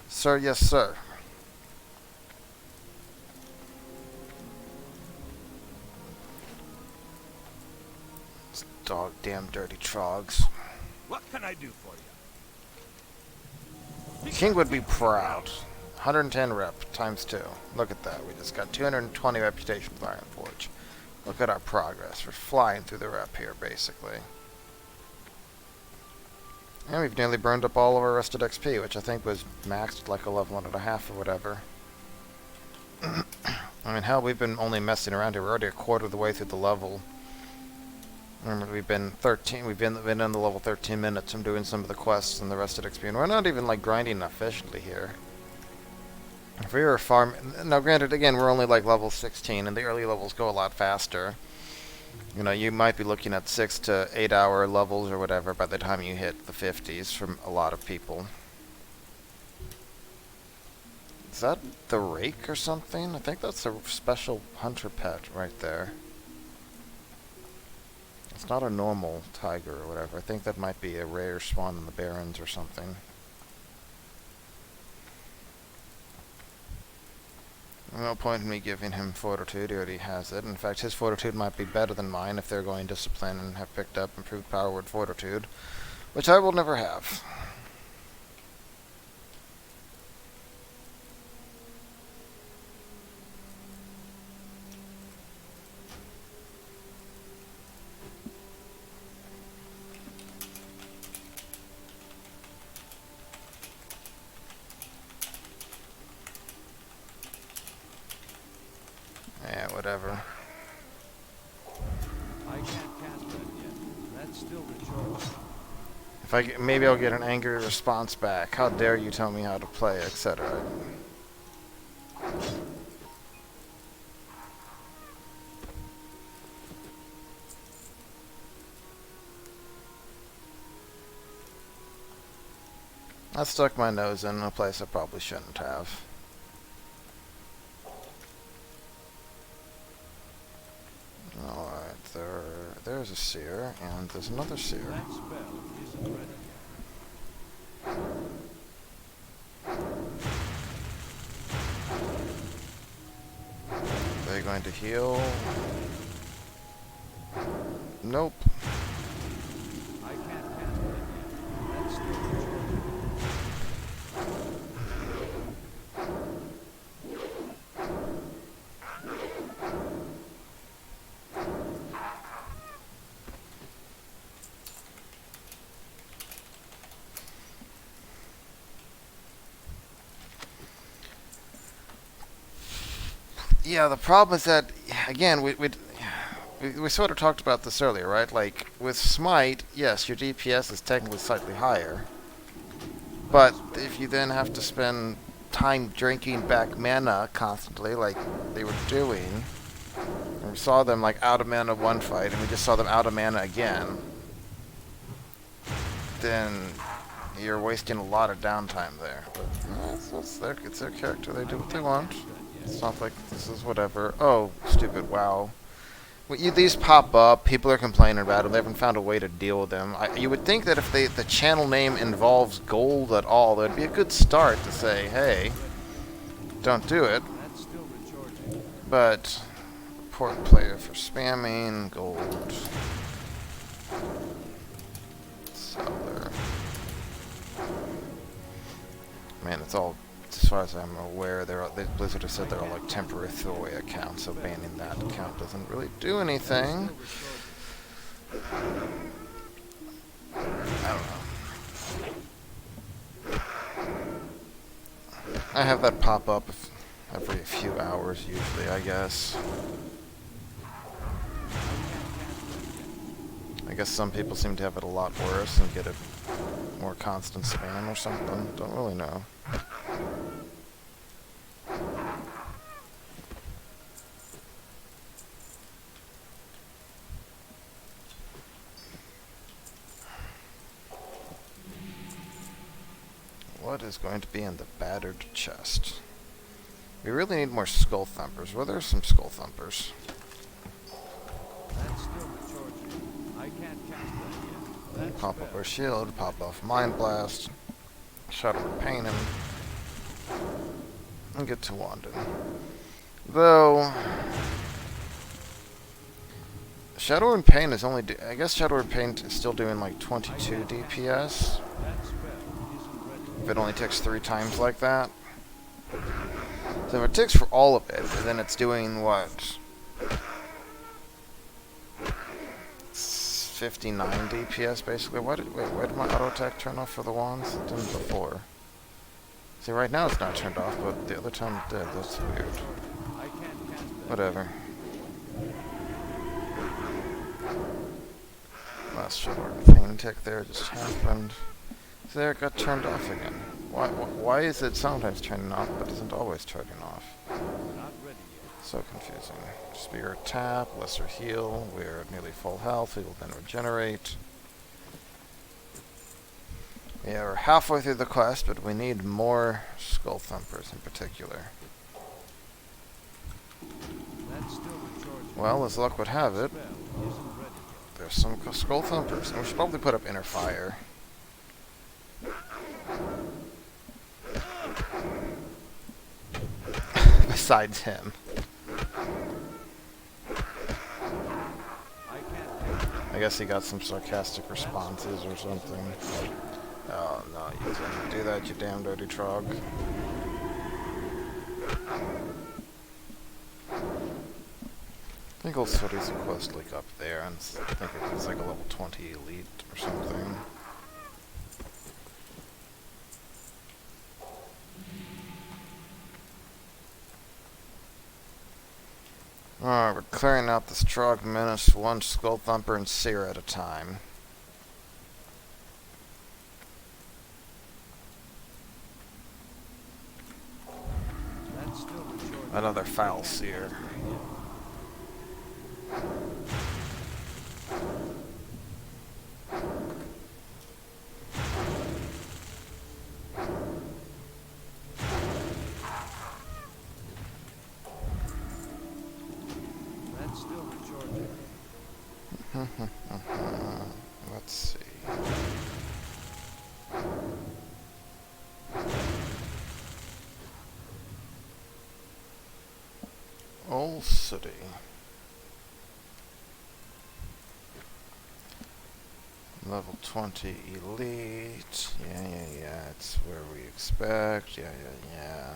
Sir, yes, sir. These dog damn dirty trogs. What can I do for you? King would be proud. 110 rep times 2. Look at that. We just got 220 reputation with Ironforge. Look at our progress. We're flying through the rep here, basically. And we've nearly burned up all of our rested XP, which I think was maxed like a level 1.5 or whatever. I mean, hell, we've been only messing around here. We're already a quarter of the way through the level. Remember, we've been in the level 13 minutes. I'm doing some of the quests and the rested XP, and we're not even like grinding efficiently here. If we were now granted, again, we're only like level 16, and the early levels go a lot faster. You know, you might be looking at 6 to 8 hour levels or whatever by the time you hit the 50s from a lot of people. Is that the rake or something? I think that's a special hunter pet right there. It's not a normal tiger or whatever. I think that might be a rare spawn in the Barrens or something. No point in me giving him fortitude, he already has it. In fact, his fortitude might be better than mine if they're going discipline and have picked up improved power word fortitude. which I will never have. Yeah, whatever. I can't cast that yet. That's still recharging. If maybe I'll get an angry response back. How dare you tell me how to play, etc. I stuck my nose in a place I probably shouldn't have. Alright, there's a seer, and there's another seer. That spell isn't ready yet. Are they going to heal? Nope. I can't cast that yet. That's still recharging. Yeah, the problem is that, again, we sort of talked about this earlier, right? Like, with Smite, yes, your DPS is technically slightly higher. But if you then have to spend time drinking back mana constantly, like they were doing, and we saw them, like, out of mana one fight, and we just saw them out of mana again, then you're wasting a lot of downtime there. But it's their character. They do what they want. It's not like this is whatever. Oh, stupid WoW. These pop up, people are complaining about them, they haven't found a way to deal with them. You would think that if the channel name involves gold at all, that'd be a good start to say, hey, don't do it. That's still recharging. But, report player for spamming, gold. Seller. Man, it's all, as far as I'm aware, Blizzard has said they're all like temporary throwaway accounts, so banning that account doesn't really do anything. I don't know. I have that pop up every few hours usually, I guess. I guess some people seem to have it a lot worse and get it more constant spam or something. Don't really know. What is going to be in the battered chest? We really need more skull thumpers. Well, there's some skull thumpers. That's still recharging. I can't cast that yet. That Pop up spell our shield, pop off Mind Blast, Shadow of Pain him, and get to Wandon. Though, Shadow and Pain is only, I guess Shadow and Pain is still doing like 22 DPS. That spell isn't ready. If it only takes 3 times like that. So if it takes for all of it, then it's doing what? 59 DPS basically. Why did my auto attack turn off for the wands? It didn't before. See, right now it's not turned off, but the other time it did. That's weird. I can't cast that. Whatever. Last Shadow Pain tick there just happened. So there it got turned off again. Why is it sometimes turning off, but isn't always turning off? Not ready yet. So confusing. Spear tap, lesser heal. We're at nearly full health. We will then regenerate. Yeah, we're halfway through the quest, but we need more skull thumpers in particular. That's still recharging. Well, as luck would have it, Spell isn't ready yet. there's some skull thumpers. And we should probably put up inner fire. Besides him. I can't cast that. I guess he got some sarcastic responses or something. Oh, no, you didn't do that, you damn dirty trog. I think Old City's a quest like up there, and I think it's like a level 20 elite or something. Alright, we're clearing out this Trog Menace one Skull Thumper and Seer at a time. That's still a short. Another foul Seer. That's still recharging. Let's see. Old City. Level 20 elite. Yeah. It's where we expect. Yeah.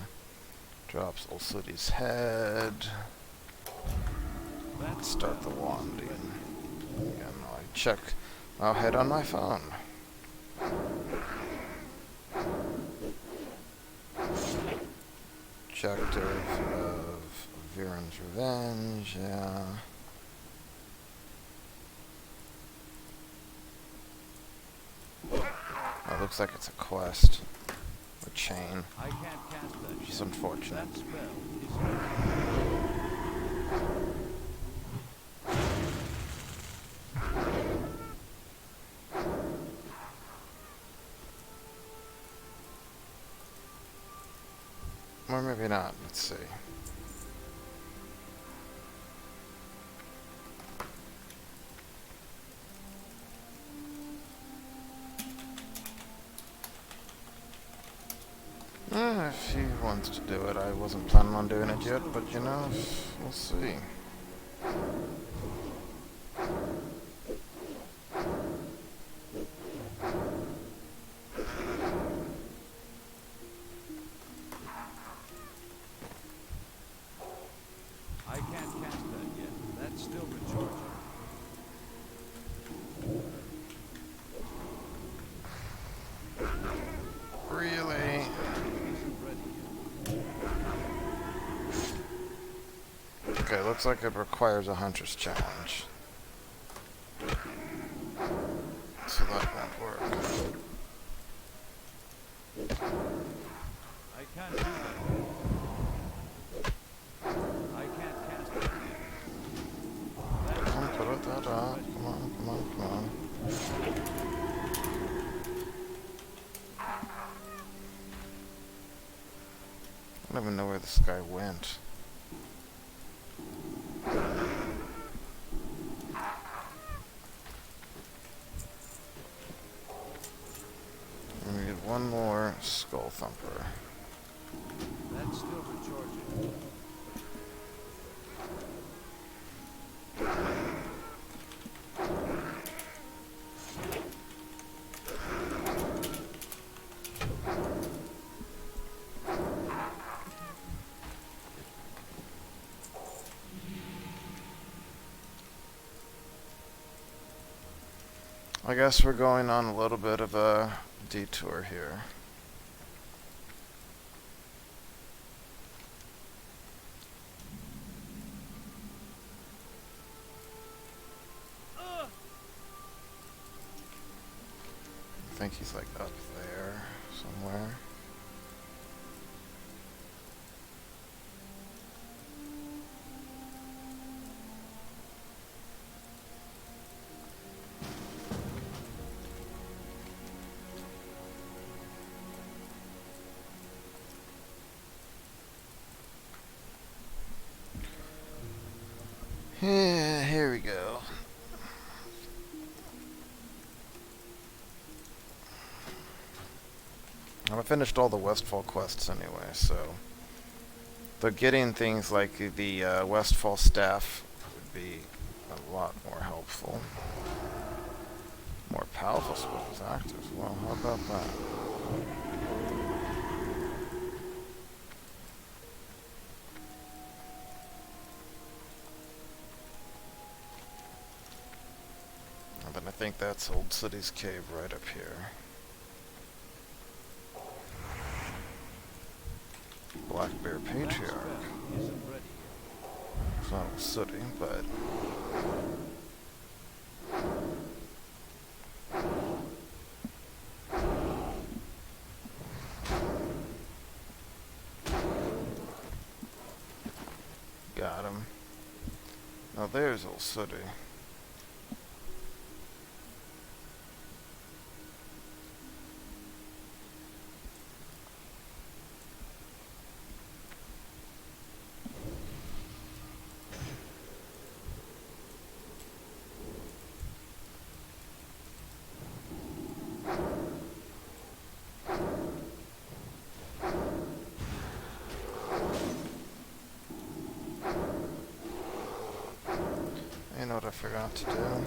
Drops Old City's head. That's Start the wanding. Yeah, no, I check my head on my phone. Objective of Viren's Revenge, yeah. Oh, looks like it's a quest. A chain. I can't cast that. Which is unfortunate. That spell is Or maybe not. Let's see. If he wants to do it, I wasn't planning on doing it yet, but you know, we'll see. I can't cast that yet. That's still recharging. Really? Isn't ready yet. Okay, looks like it requires a hunter's challenge. So that won't work. I can't do that yet. I can't cast that yet. That's Come on. Come on. I don't even know where this guy went. We need one more Skull Thumper. That's still recharging. I guess we're going on a little bit of a detour here. I think he's like up there somewhere. Yeah, here we go. I finished all the Westfall quests anyway, so but getting things like the Westfall staff would be a lot more helpful. alpha split is active. Well, how about that? And then I think that's Old City's cave right up here. Black Bear Patriarch. Isn't ready yet. It's not Old City, but got him. Now there's Old City. You know what I forgot to do?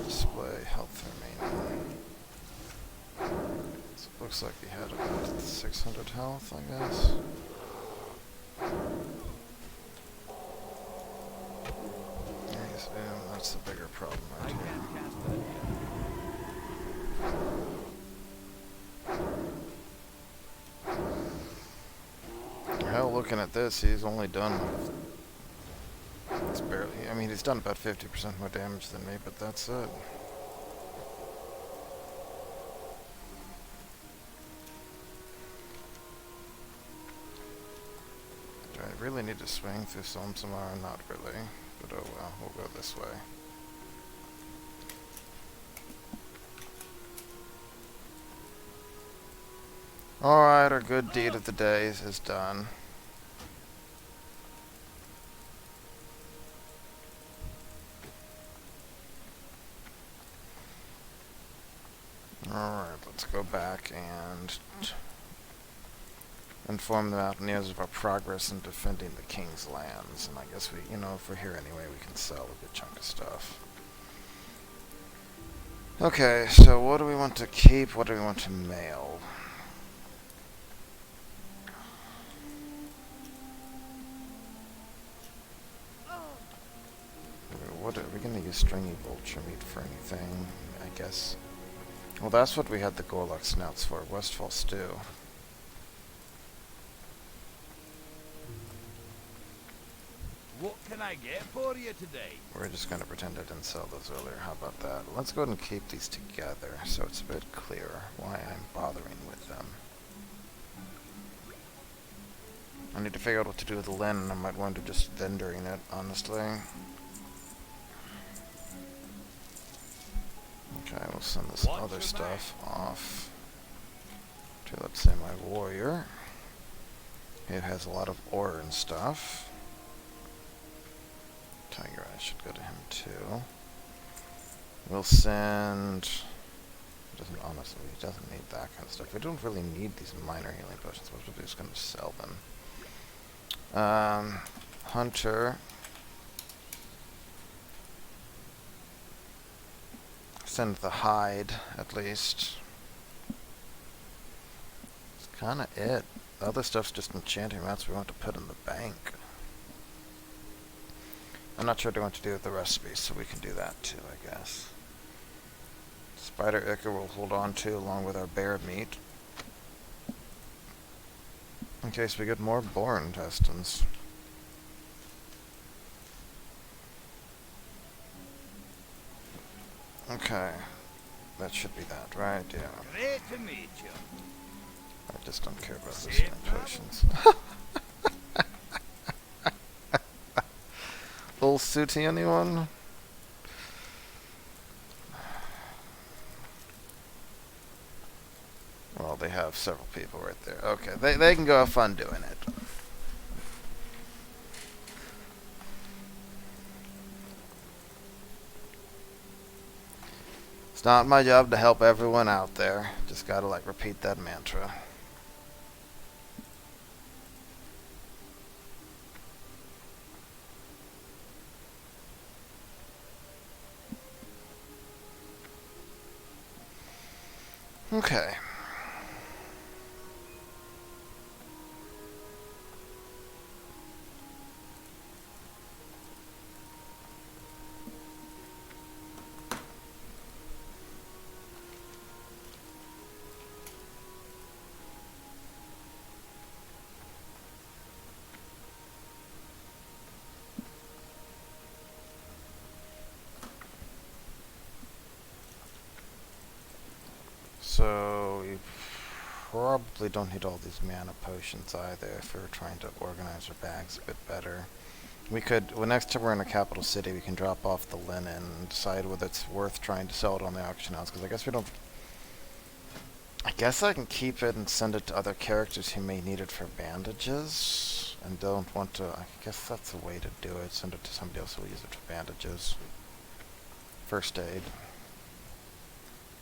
Display health remaining. So it looks like he had about 600 health, I guess. Yes, that's the bigger problem I right here. can't cast that yet. Hell, looking at this, he's only done... It's barely... I mean, he's done about 50% more damage than me, but that's it. Do I really need to swing through Somsamar? Not really. But oh well, we'll go this way. Alright, our good deed of the day is done. Alright, let's go back and inform the Mountaineers of our progress in defending the King's lands. And I guess we, you know, if we're here anyway, we can sell a good chunk of stuff. Okay, so what do we want to keep? What do we want to mail? What are we going to use stringy vulture meat for anything? I guess. Well, that's what we had the Gorlock snouts for. Westfall stew. What can I get for you today? We're just going to pretend I didn't sell those earlier. How about that? Let's go ahead and keep these together so it's a bit clearer why I'm bothering with them. I need to figure out what to do with the linen. I might want to just vendering it, honestly. Okay, we'll send this other stuff off to, let's say, my warrior. It has a lot of ore and stuff. Tiger Eye should go to him too. We'll send... Doesn't, honestly, he doesn't need that kind of stuff. We don't really need these minor healing potions. What we're just going to sell them. Hunter. Send the hide, at least. That's kind of it. The other stuff's just enchanting mats we want to put in the bank. I'm not sure what I want to do with the recipes, so we can do that too, I guess. Spider Ichor we'll hold on to along with our bear meat. In case we get more boar intestines. Okay. That should be that, right? Yeah. Great to meet you. I just don't care about this potions. Full suity, anyone? Well, they have several people right there. Okay, they can go have fun doing it. It's not my job to help everyone out there. Just gotta, like, repeat that mantra. Okay. So you probably don't need all these mana potions either if we're trying to organize our bags a bit better. We could, well, next time we're in a capital city, we can drop off the linen and decide whether it's worth trying to sell it on the auction house, because I guess we don't... I guess I can keep it and send it to other characters who may need it for bandages, and don't want to... I guess that's the way to do it, send it to somebody else who will use it for bandages. First aid.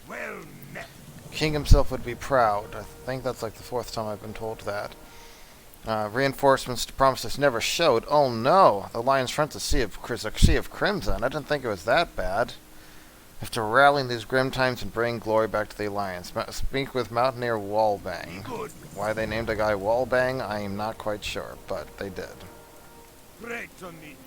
Well met. King himself would be proud. I think that's like the 4th time I've been told that. Reinforcements to promises never showed. Oh no! The Lion's Front is a sea of crimson. I didn't think it was that bad. Have to rally in these grim times and bring glory back to the Alliance. Speak with Mountaineer Wallbang. Good. Why they named a guy Wallbang, I am not quite sure, but they did. Great to meet you.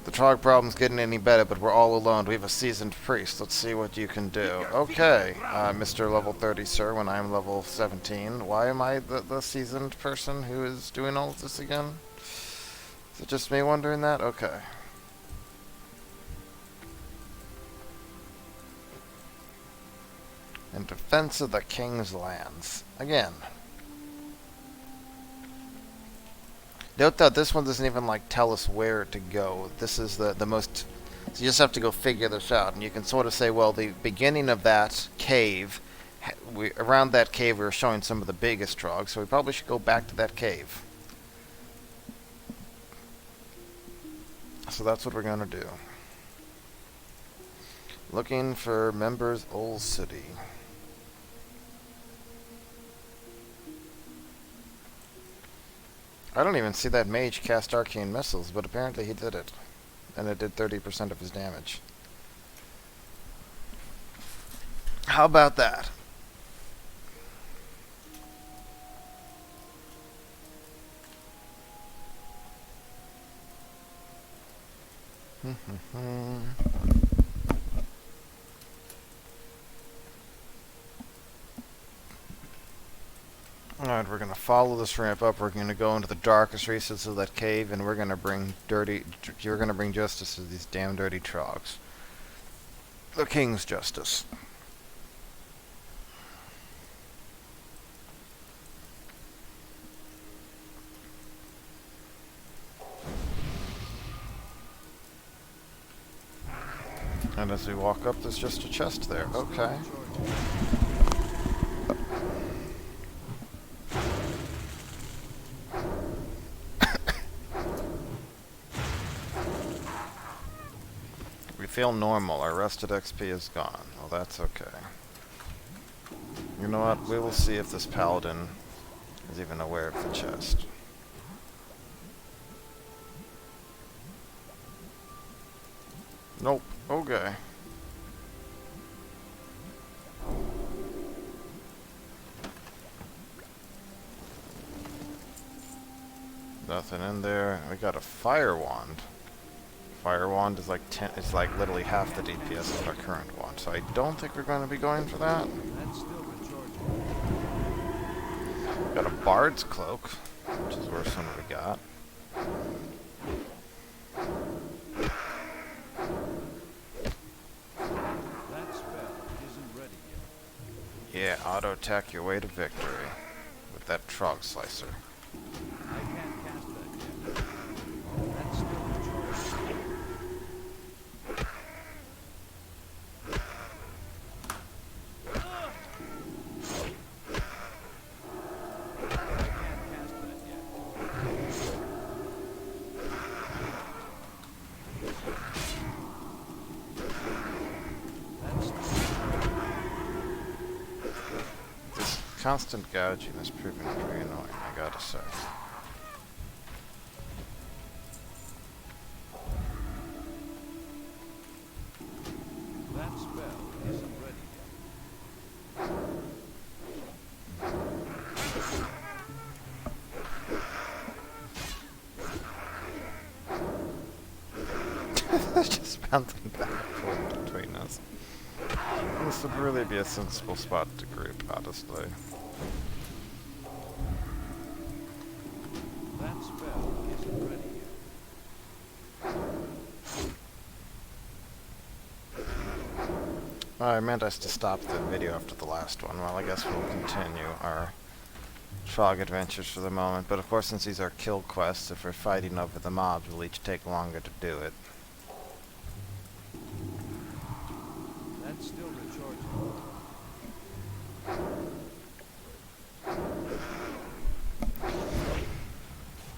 The trog problem's getting any better, but we're all alone. We have a seasoned priest. Let's see what you can do. Okay, Mr. Level 30, sir, when I'm level 17. Why am I the seasoned person who is doing all of this again? Is it just me wondering that? Okay. In defense of the king's lands. Again. Note that this one doesn't even like tell us where to go. This is the most... So you just have to go figure this out. And you can sort of say, well, the beginning of that cave... around that cave we were showing some of the biggest troggs, so we probably should go back to that cave. So that's what we're going to do. Looking for members Old City. I don't even see that mage cast arcane missiles, but apparently he did it. And it did 30% of his damage. How about that? Alright, we're gonna follow this ramp up. We're gonna go into the darkest recesses of that cave, and we're gonna bring you're gonna bring justice to these damn dirty troggs. The king's justice. And as we walk up, there's just a chest there. Okay. We feel normal. Our rested XP is gone. Well, that's okay. You know what? We will see if this paladin is even aware of the chest. Nope. Okay. Nothing in there. We got a fire wand. Fire wand is like it's like literally half the DPS of our current wand, so I don't think we're going to be going for that. That's still recharging. Got a bard's cloak, which is worse than we got. That spell isn't ready yet. Yeah, auto attack your way to victory with that trog slicer. I can't cast that yet. That's still recharging. I can't cast that yet. That's This constant gouging is proving pretty annoying, I gotta say. That spell isn't ready yet. something back between us. This would really be a sensible spot to group, honestly. That spell isn't ready yet. I meant us to stop the video after the last one. Well, I guess we'll continue our trog adventures for the moment, but of course since these are kill quests, if we're fighting over the mobs, we'll each take longer to do it. That's still recharging.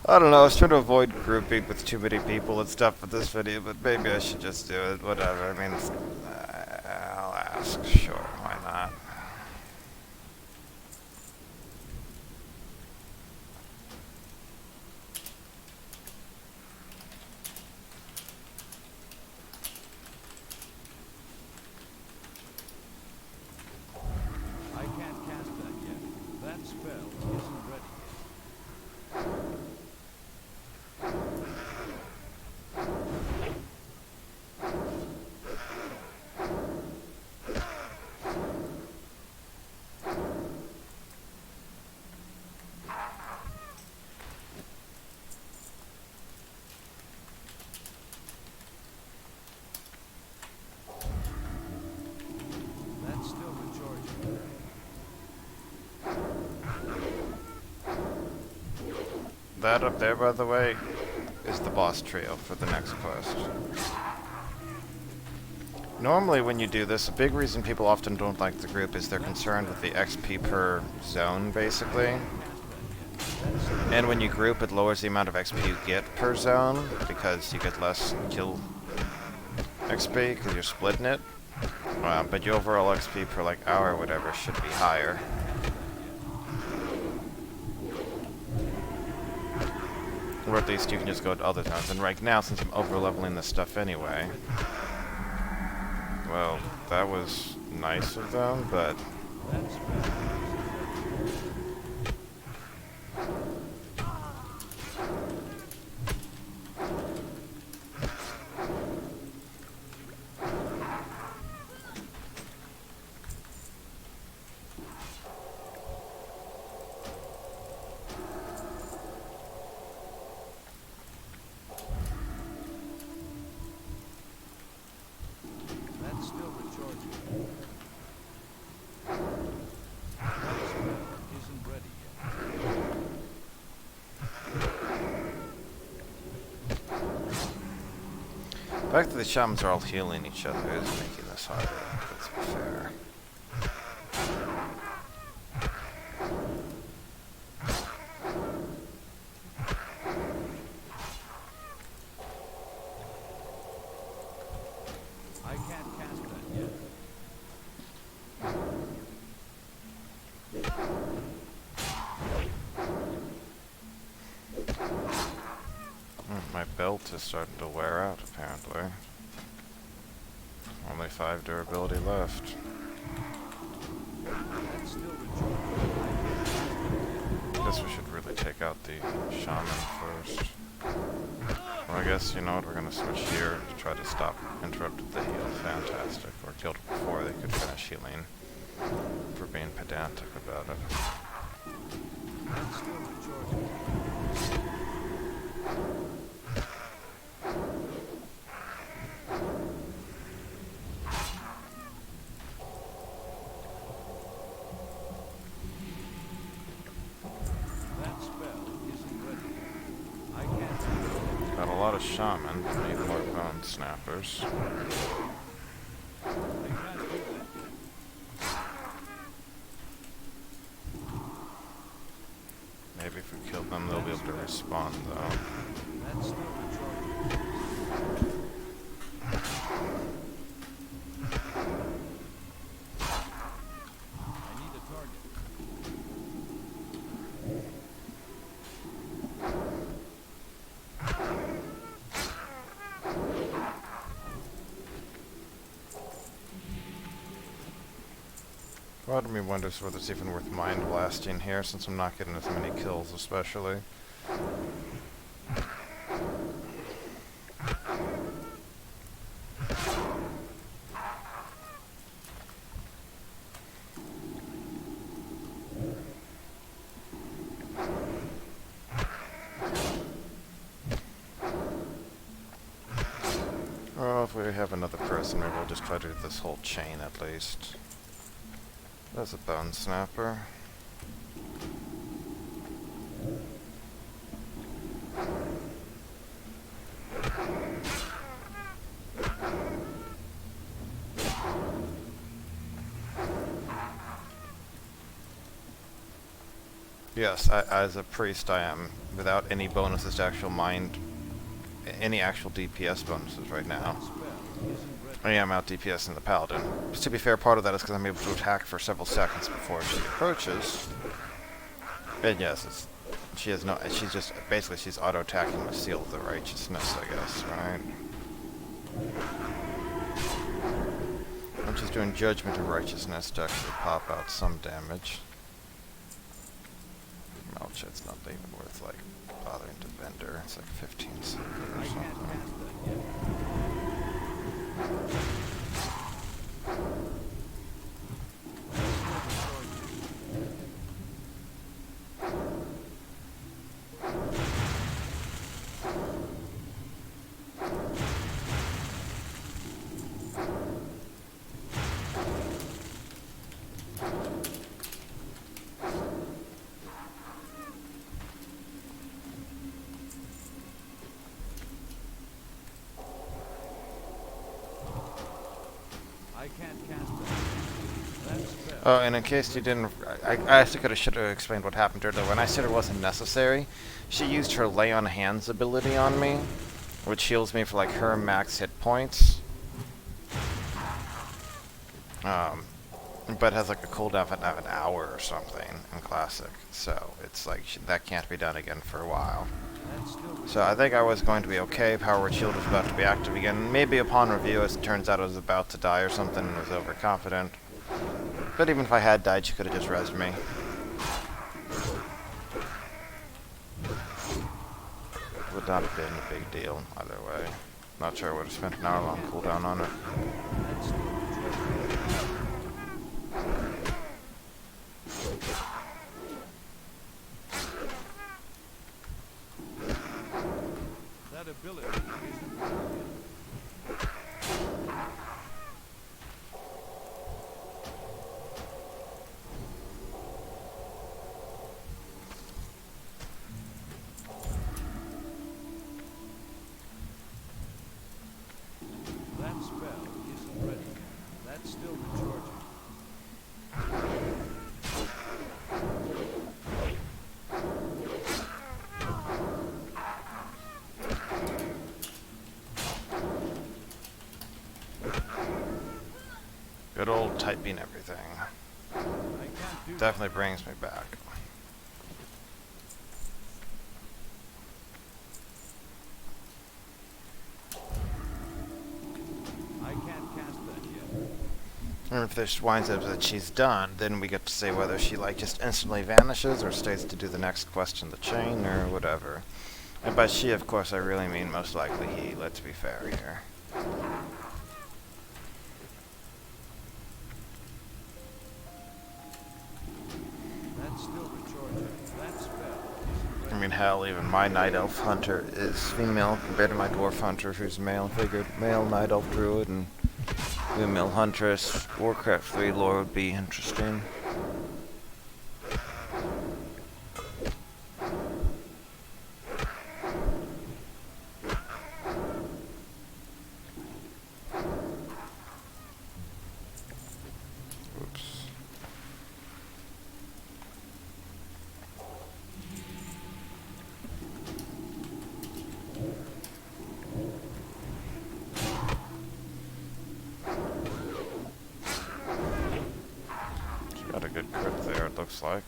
I don't know, I was trying to avoid grouping with too many people and stuff for this video, but maybe I should just do it, whatever. I mean, I'll ask, sure, why not? I can't cast that yet. That spell isn't ready yet. That's still recharging. That up there, by the way, is the boss trio for the next quest. Normally when you do this, a big reason people often don't like the group is they're concerned with the XP per zone, basically. And when you group, it lowers the amount of XP you get per zone, because you get less kill XP, because you're splitting it. But your overall XP per, like, hour or whatever should be higher. Or at least you can just go to other zones. And right now, since I'm over-leveling this stuff anyway... Well, that was nice of them, but... That spell isn't ready yet. That's still recharging. That spell isn't ready yet. The fact that the shamans are all healing each other is making this harder, let's be fair. I can't cast that yet. My belt is starting to wear out, apparently. Only 5 durability left. That's still recharging. Guess we should really take out the shaman first. Well, I guess, you know what, we're gonna switch here to try to stop interrupted the heal. Fantastic. Or killed it before they could finish healing. For being pedantic about it. That's still recharging. That spell isn't ready yet. I can't. Got a lot of shaman, need more bone snappers. I can't do that yet. Maybe if we kill them, they'll be able to respawn, though. That's still recharging. I need a target. Part of me wonders whether it's even worth mind blasting here, since I'm not getting as many kills, especially. guess maybe we'll just try to do this whole chain at least. There's a bone snapper. Yes, as a priest I am without any bonuses to actual mind, any actual DPS bonuses right now. I am out DPS in the paladin. But to be fair, part of that is because I'm able to attack for several seconds before she approaches. And yes, she has no. She's just basically she's auto attacking with Seal of the Righteousness, I guess, right? I'm just doing Judgment of Righteousness to actually pop out some damage. It's not even worth like bothering to vendor. It's like 15 seconds or something. Oh, and in case you didn't, I actually should have explained what happened earlier. When I said it wasn't necessary, she used her Lay on Hands ability on me, which heals me for like her max hit points. But has like a cooldown of an hour or something in Classic, so it's like that can't be done again for a while. So I think I was going to be okay. Power Word Shield was about to be active again. Maybe upon review, as it turns out, I was about to die or something and was overconfident. But even if I had died, she could have just rezzed me. Would not have been a big deal either way. Not sure I would have spent an hour-long cooldown on it. That ability isn't broken. That spell isn't ready. That's still recharging. Good old typing everything. I can't do Definitely brings me back. I can't cast that yet. And if this winds up that she's done, then we get to say whether she like just instantly vanishes or stays to do the next quest in the chain or whatever. And by she, of course, I really mean most likely he. Let's be fair here. That's still recharging. That spell isn't ready. I mean, hell, even my Night Elf Hunter is female compared to my Dwarf Hunter, who's male. Figured male Night Elf Druid and female Huntress. Warcraft 3 lore would be interesting. Oops. Got a good crit there, it looks like.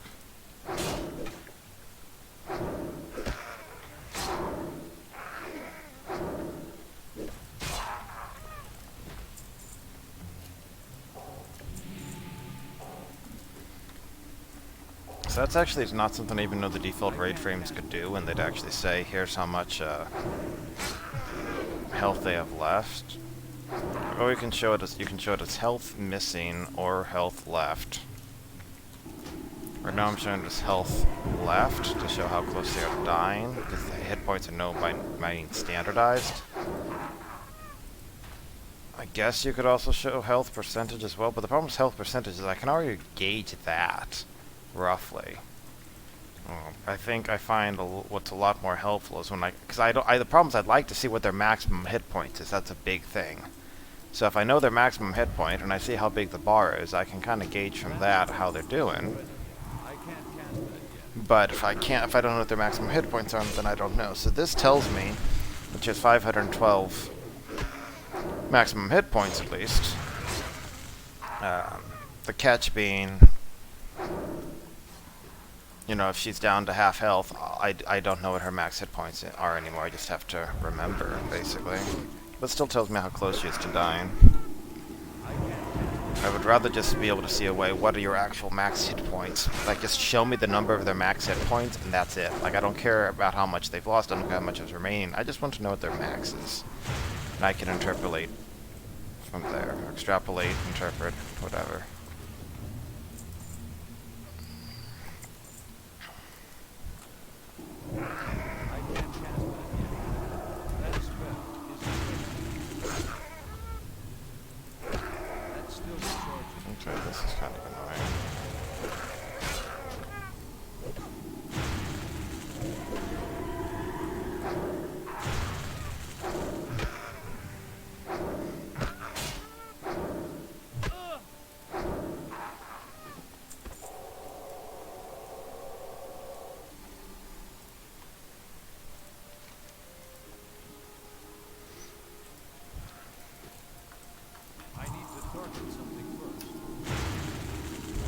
So that's actually not something I even know the default raid frames could do, and they'd actually say, here's how much health they have left. Or you can show it as health missing or health left. Right now I'm showing it as health left to show how close they are to dying, because the hit points are known by being standardized. I guess you could also show health percentage as well, but the problem with health percentage is I can already gauge that, roughly. I think I find what's a lot more helpful is when the problem is I'd like to see what their maximum hit points is. That's a big thing. So if I know their maximum hit point and I see how big the bar is, I can kind of gauge from that how they're doing. I can't cast that yet. But if I don't know what their maximum hit points are, then I don't know. So this tells me, which is 512 maximum hit points at least. The catch being, you know, if she's down to half health, I don't know what her max hit points are anymore. I just have to remember, basically. But it still tells me how close she is to dying. I would rather just be able to see away what are your actual max hit points. Like, just show me the number of their max hit points, and that's it. Like, I don't care about how much they've lost, I don't care how much is remaining. I just want to know what their max is. And I can interpolate from there. Extrapolate, interpret, whatever. I can't cast that yet. That spell isn't ready. That's still charging. Okay, this is kind of annoying. I need to target something first.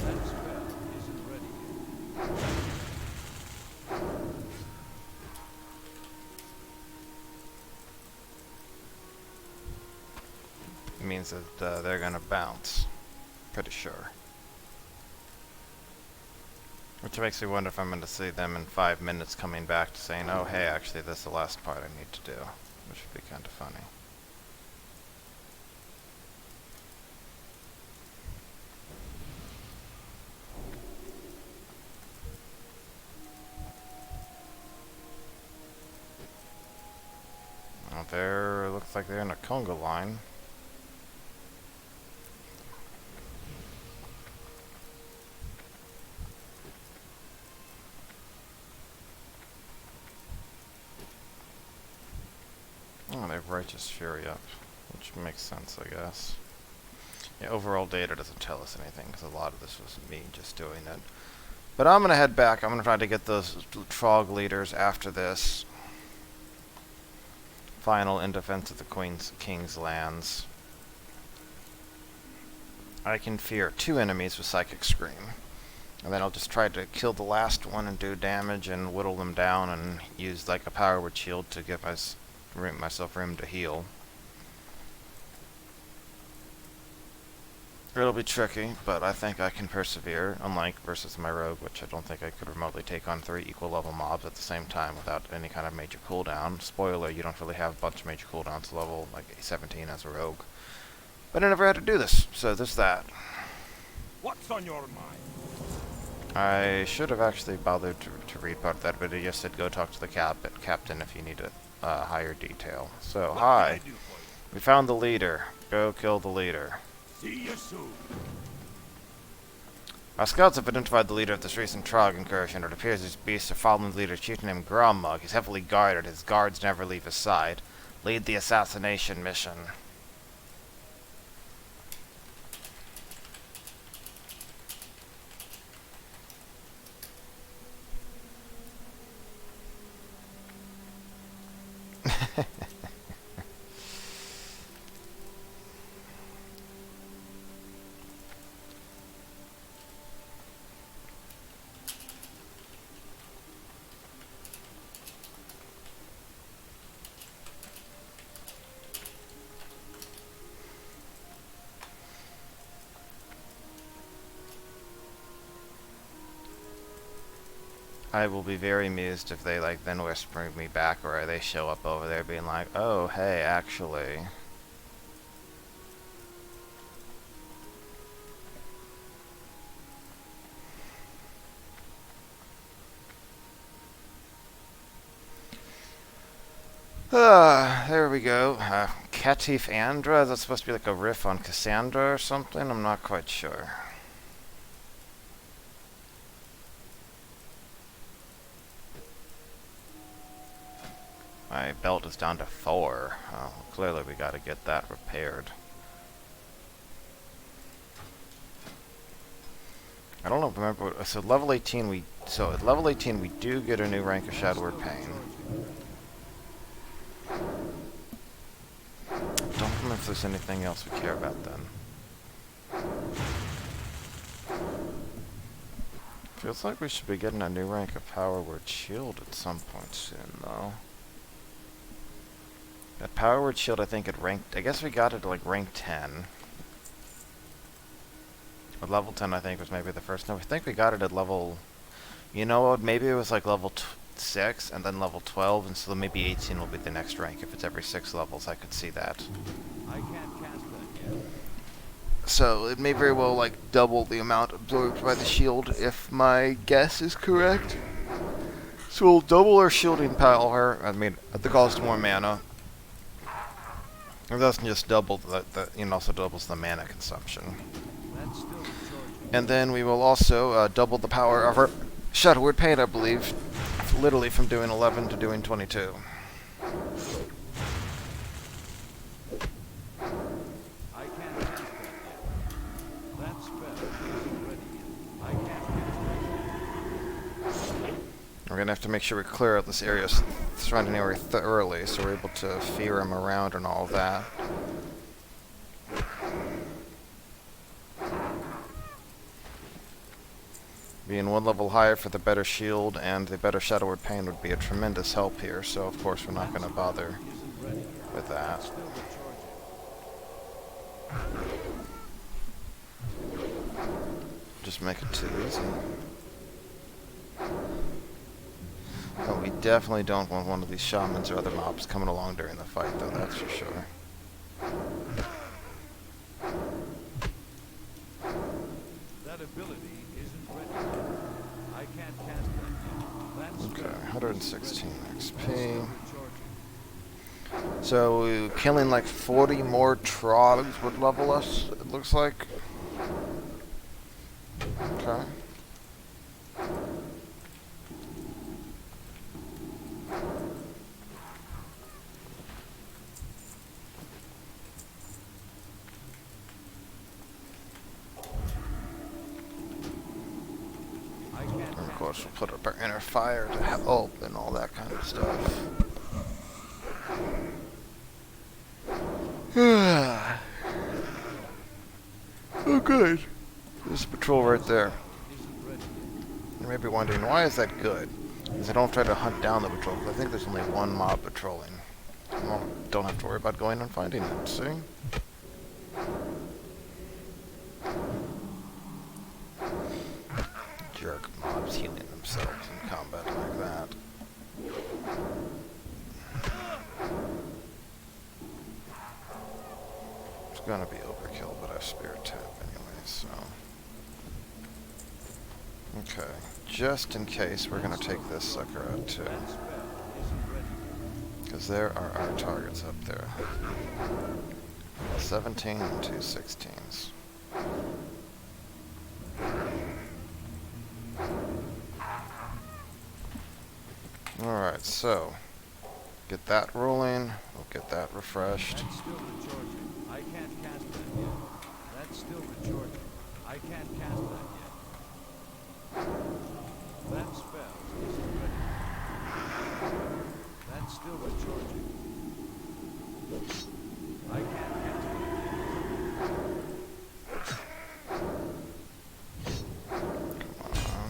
That spell isn't ready yet. It means that they're gonna bounce. Pretty sure. Which makes me wonder if I'm going to see them in 5 minutes coming back to saying, oh hey, actually this is the last part I need to do. Which would be kind of funny. Well, there looks like they're in a conga line. Oh, they have Righteous Fury up, which makes sense, I guess. Yeah, overall data doesn't tell us anything, because a lot of this was me just doing it. But I'm going to head back. I'm going to try to get those trogg leaders after this. Final in defense of the King's lands. I can fear 2 enemies with Psychic Scream. And then I'll just try to kill the last one and do damage and whittle them down and use like a Power Word Shield to give myself room to heal. It'll be tricky, but I think I can persevere, unlike versus my rogue, which I don't think I could remotely take on 3 equal level mobs at the same time without any kind of major cooldown. Spoiler, you don't really have a bunch of major cooldowns to level like 17 as a rogue. But I never had to do this, so there's that. What's on your mind? I should have actually bothered to read part of that, but it just said go talk to the captain if you need a higher detail. So, What hi. can I do for you? We found the leader. Go kill the leader. See you soon. Our scouts have identified the leader of this recent trogg incursion. It appears these beasts are following the leader, chief named Grommug. He's heavily guarded. His guards never leave his side. Lead the assassination mission. I will be very amused if they like then whisper me back, or they show up over there being like, oh hey, actually. There we go. Katif Andra? Is that supposed to be like a riff on Cassandra or something? I'm not quite sure. My belt is down to 4. Oh, clearly we gotta get that repaired. I don't know, remember, so level 18 at level 18 we do get a new rank of Shadowward Pain. Don't remember if there's anything else we care about then. Feels like we should be getting a new rank of Power Word Shield at some point soon, though. That Power Word Shield, I think it ranked, I guess we got it at like rank 10. But level 10, I think, was maybe the first. No, I think we got it at level, you know what, maybe it was like level 6 and then level 12, and so maybe 18 will be the next rank. If it's every 6 levels, I could see that. I can't cast that yet. So it may very well like double the amount absorbed by the shield if my guess is correct. So we'll double our shielding power, I mean, at the cost of more mana. It doesn't just double it also doubles the mana consumption. That's still recharging. And then we will also double the power of our Shadowward Pain, I believe, literally from doing 11 to doing 22. I can't cast that yet. That spell isn't ready yet. I can't cast that yet. We're going to have to make sure we clear out this area surrounding area thoroughly, so we're able to fear him around and all of that. Being 1 level higher for the better shield and the better Shadowward Pain would be a tremendous help here, so of course we're not going to bother Isn't ready yet. with that. Still recharging. Just make it too easy. Oh, we definitely don't want one of these shamans or other mobs coming along during the fight, though, that's for sure. That ability isn't ready yet. I can't cast that yet. That's Okay, spell 116 isn't XP. recharging. So, killing like 40 more troggs would level us, it looks like. Okay. I can't And of cast course, that we'll put up our inner fire to help and all that kind of stuff. Oh, good. There's a patrol right there. isn't ready yet. You may be wondering, why is that good? Because I don't try to hunt down the patrol, 'cause I think there's only one mob patrolling. Well, don't have to worry about going and finding it, see? Jerk mobs healing themselves in combat like that. It's gonna be overkill, but I have Spirit Tap anyway, so... Okay, just in case, we're gonna take this sucker out too. That spell isn't ready yet. Because there are our targets up there. 17 and 2 16s. Alright, so get that rolling, we'll get that refreshed. That's still recharging. I can't cast that yet. That's still recharging. I can't cast that yet. That spell isn't ready yet. That's still recharging. I can't cast that Come on.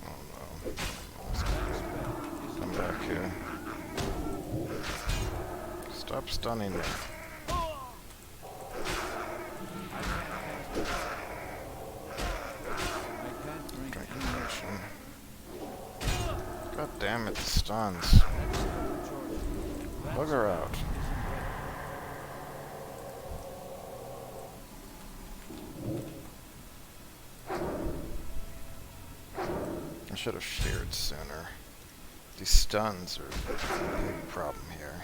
Oh no. yet. That spell isn't Come ready back here. Stop stunning me. I can't cast it. I can't drink Drink any. potion. God damn it, the stuns. That's still recharging. That Bugger spell out. isn't I should have sheared sooner. These stuns are a big problem here.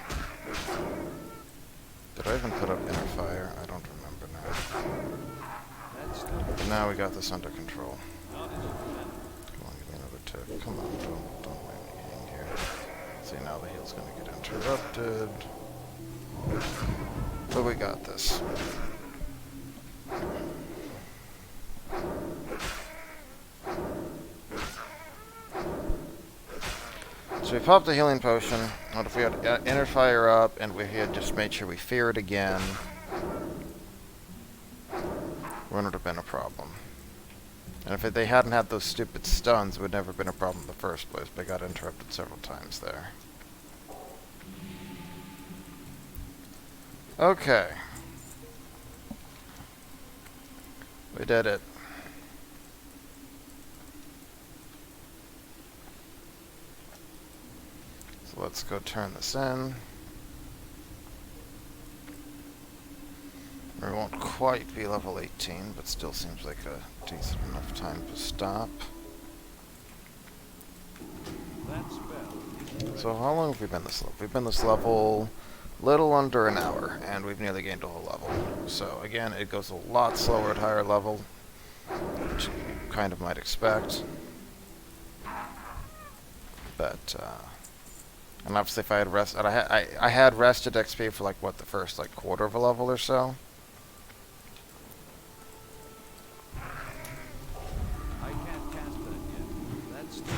Did I even put up inner fire? I don't remember now. That's still But now we got this under control. not enough mana. Come on, give me another tick. Come on, don't mind me getting here. See, now the heal's gonna get interrupted. But we got this. So we popped the healing potion. What if we had inner fire up and we had just made sure we fear it again? Wouldn't have been a problem. And if they hadn't had those stupid stuns, it would never have been a problem in the first place, but I got interrupted several times there. Okay. We did it. So let's go turn this in. We won't quite be level 18, but still seems like a decent enough time to stop. That spell is So how long have we been this level? We've been this level little under an hour, and we've nearly gained a whole level. So again, it goes a lot slower at higher level, which you kind of might expect. But and obviously, if I had rested, I had rested XP for like what, the first like quarter of a level or so. I can't cast that yet. That's still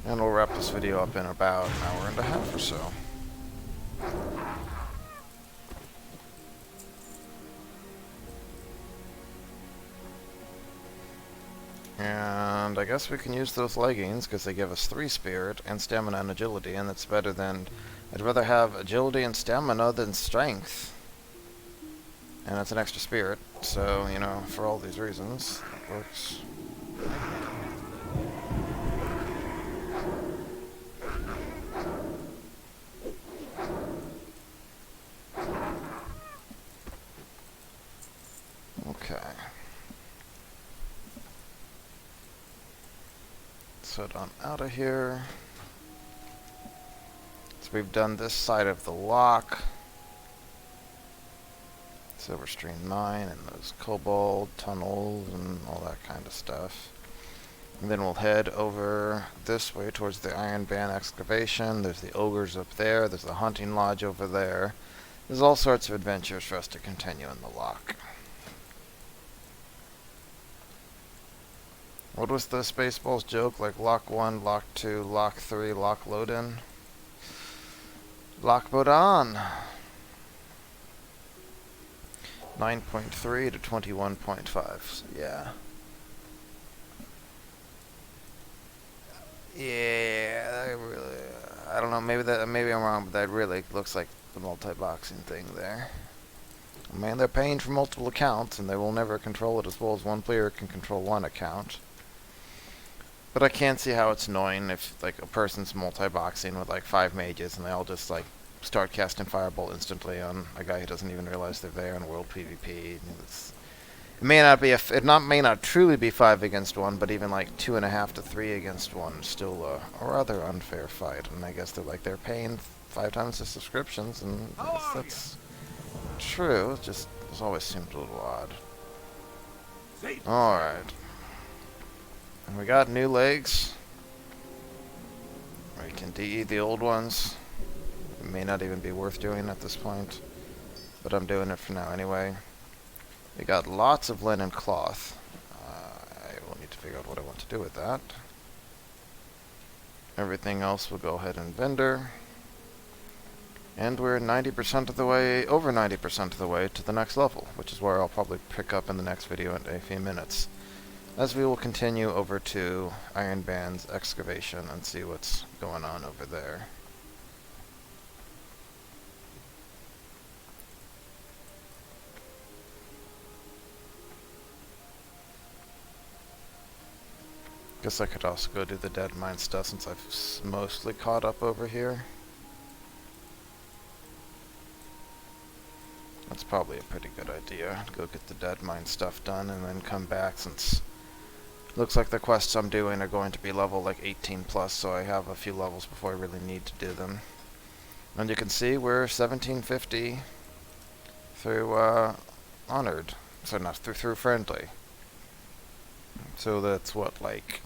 And we'll wrap this video up in about an hour and a half or so. And I guess we can use those leggings because they give us 3 spirit and stamina and agility, and that's better than... I'd rather have agility and stamina than strength. And it's an extra spirit, so, you know, for all these reasons, it works. Okay. Let's head on out of here. So we've done this side of the lock. Silver Stream 9 and those kobold tunnels and all that kind of stuff. And then we'll head over this way towards the Iron Band excavation. There's the ogres up there. There's the hunting lodge over there. There's all sorts of adventures for us to continue in the lock. What was the Spaceballs joke? Like Loch 1, Loch 2, Loch 3, Loch Modan? Loch Modan! 9.3 to 21.5. So yeah. Yeah, I don't know, maybe I'm wrong, but that really looks like the multi-boxing thing there. I mean, they're paying for multiple accounts, and they will never control it as well as one player can control one account. But I can't see how it's annoying if, like, a person's multi-boxing with, like, 5 mages, and they all just, like, start casting Fireball instantly on a guy who doesn't even realize they're there in World PvP. It may not be may not truly be 5 against 1, but even like 2.5 to 3 against 1 is still a rather unfair fight. And I guess they're paying 5 times the subscriptions, and that's true. It just always seemed a little odd. All right, and we got new legs. We can DE the old ones. It may not even be worth doing at this point, but I'm doing it for now anyway. We got lots of linen cloth. I will need to figure out what I want to do with that. Everything else will go ahead and vendor. And we're 90% of the way, over 90% of the way to the next level, which is where I'll probably pick up in the next video in a few minutes, as we will continue over to Iron Band's excavation and see what's going on over there. Guess I could also go do the Dead Mine stuff since I've mostly caught up over here. That's probably a pretty good idea. Go get the Dead Mine stuff done and then come back, since Looks like the quests I'm doing are going to be level like 18 plus, so I have a few levels before I really need to do them. And you can see we're 1750 through honored, so not through friendly. So that's what, like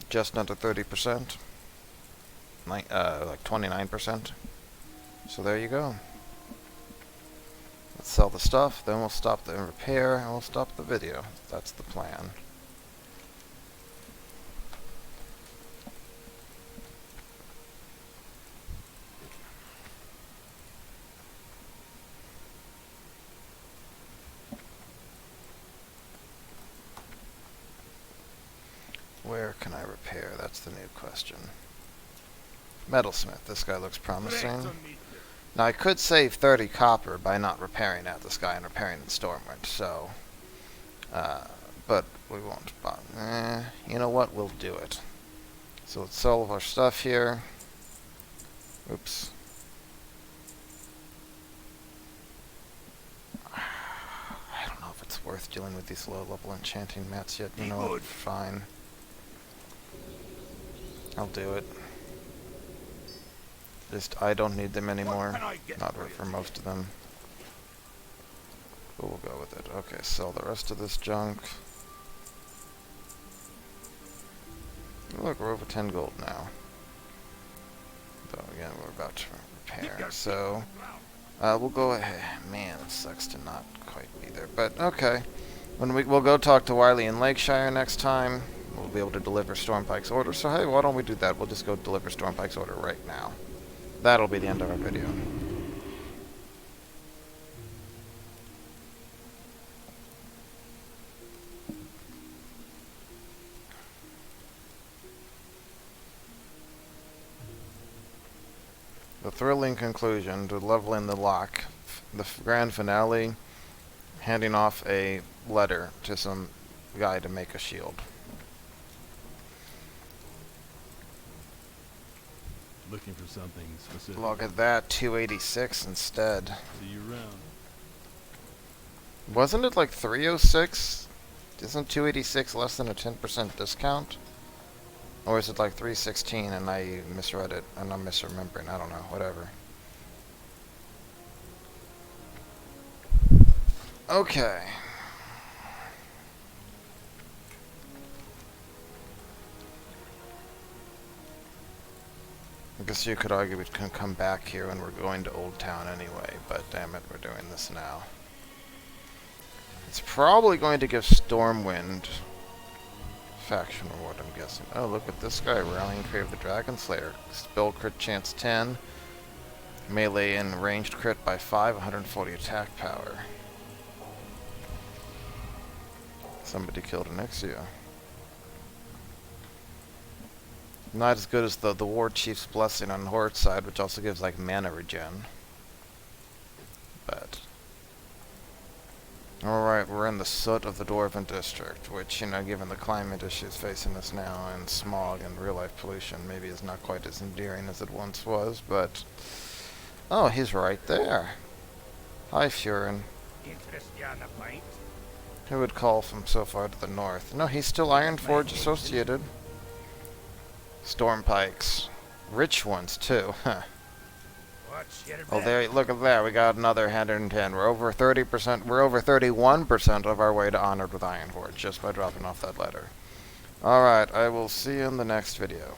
just under 30%, like 29%. So there you go. Let's sell the stuff, then we'll stop the repair, and we'll stop the video. That's the plan. Where can I repair? That's the new question. Metalsmith. This guy looks promising. Now I could save 30 copper by not repairing at this guy and repairing in Stormwind, so... but we won't. You know what? We'll do it. So let's sell all of our stuff here. Oops. I don't know if it's worth dealing with these low-level enchanting mats yet. You know what? Fine. I'll do it. Just, I don't need them anymore. Not for most of them. But we'll go with it. Okay, sell the rest of this junk. Look, we're over 10 gold now. Though, again, we're about to repair. So, we'll go ahead. Man, it sucks to not quite be there. But, okay. We'll go talk to Wiley in Lakeshire next time. We'll be able to deliver Stormpike's order. So, hey, why don't we do that? We'll just go deliver Stormpike's order right now. That'll be the end of our video. The thrilling conclusion to leveling the lock. The grand finale, handing off a letter to some guy to make a shield. Looking for something specific. Look at that, 286 instead. See you around. Wasn't it like 306? Isn't 286 less than a 10% discount? Or is it like 316 and I misread it and I'm misremembering? I don't know, whatever. Okay. I guess you could argue we can come back here when we're going to Old Town anyway, but damn it, we're doing this now. It's probably going to give Stormwind faction reward, I'm guessing. Oh, look at this guy, Rallying Crave the Dragon Slayer. Spell crit chance 10, melee and ranged crit by 5, 140 attack power. Somebody killed an Ixia. Not as good as the War Chief's Blessing on Horde side, which also gives like mana regen. But alright, we're in the soot of the Dwarven District, which, you know, given the climate issues facing us now, and smog and real-life pollution, maybe is not quite as endearing as it once was, but... Oh, he's right there. Hi, Furin. Who would call from so far to the north? No, he's still Ironforge associated. Stormpikes. Rich ones, too, huh. Oh, there, look at that. We got another 110. We're over 30%. We're over 31% of our way to Honored with Ironforge just by dropping off that letter. Alright, I will see you in the next video.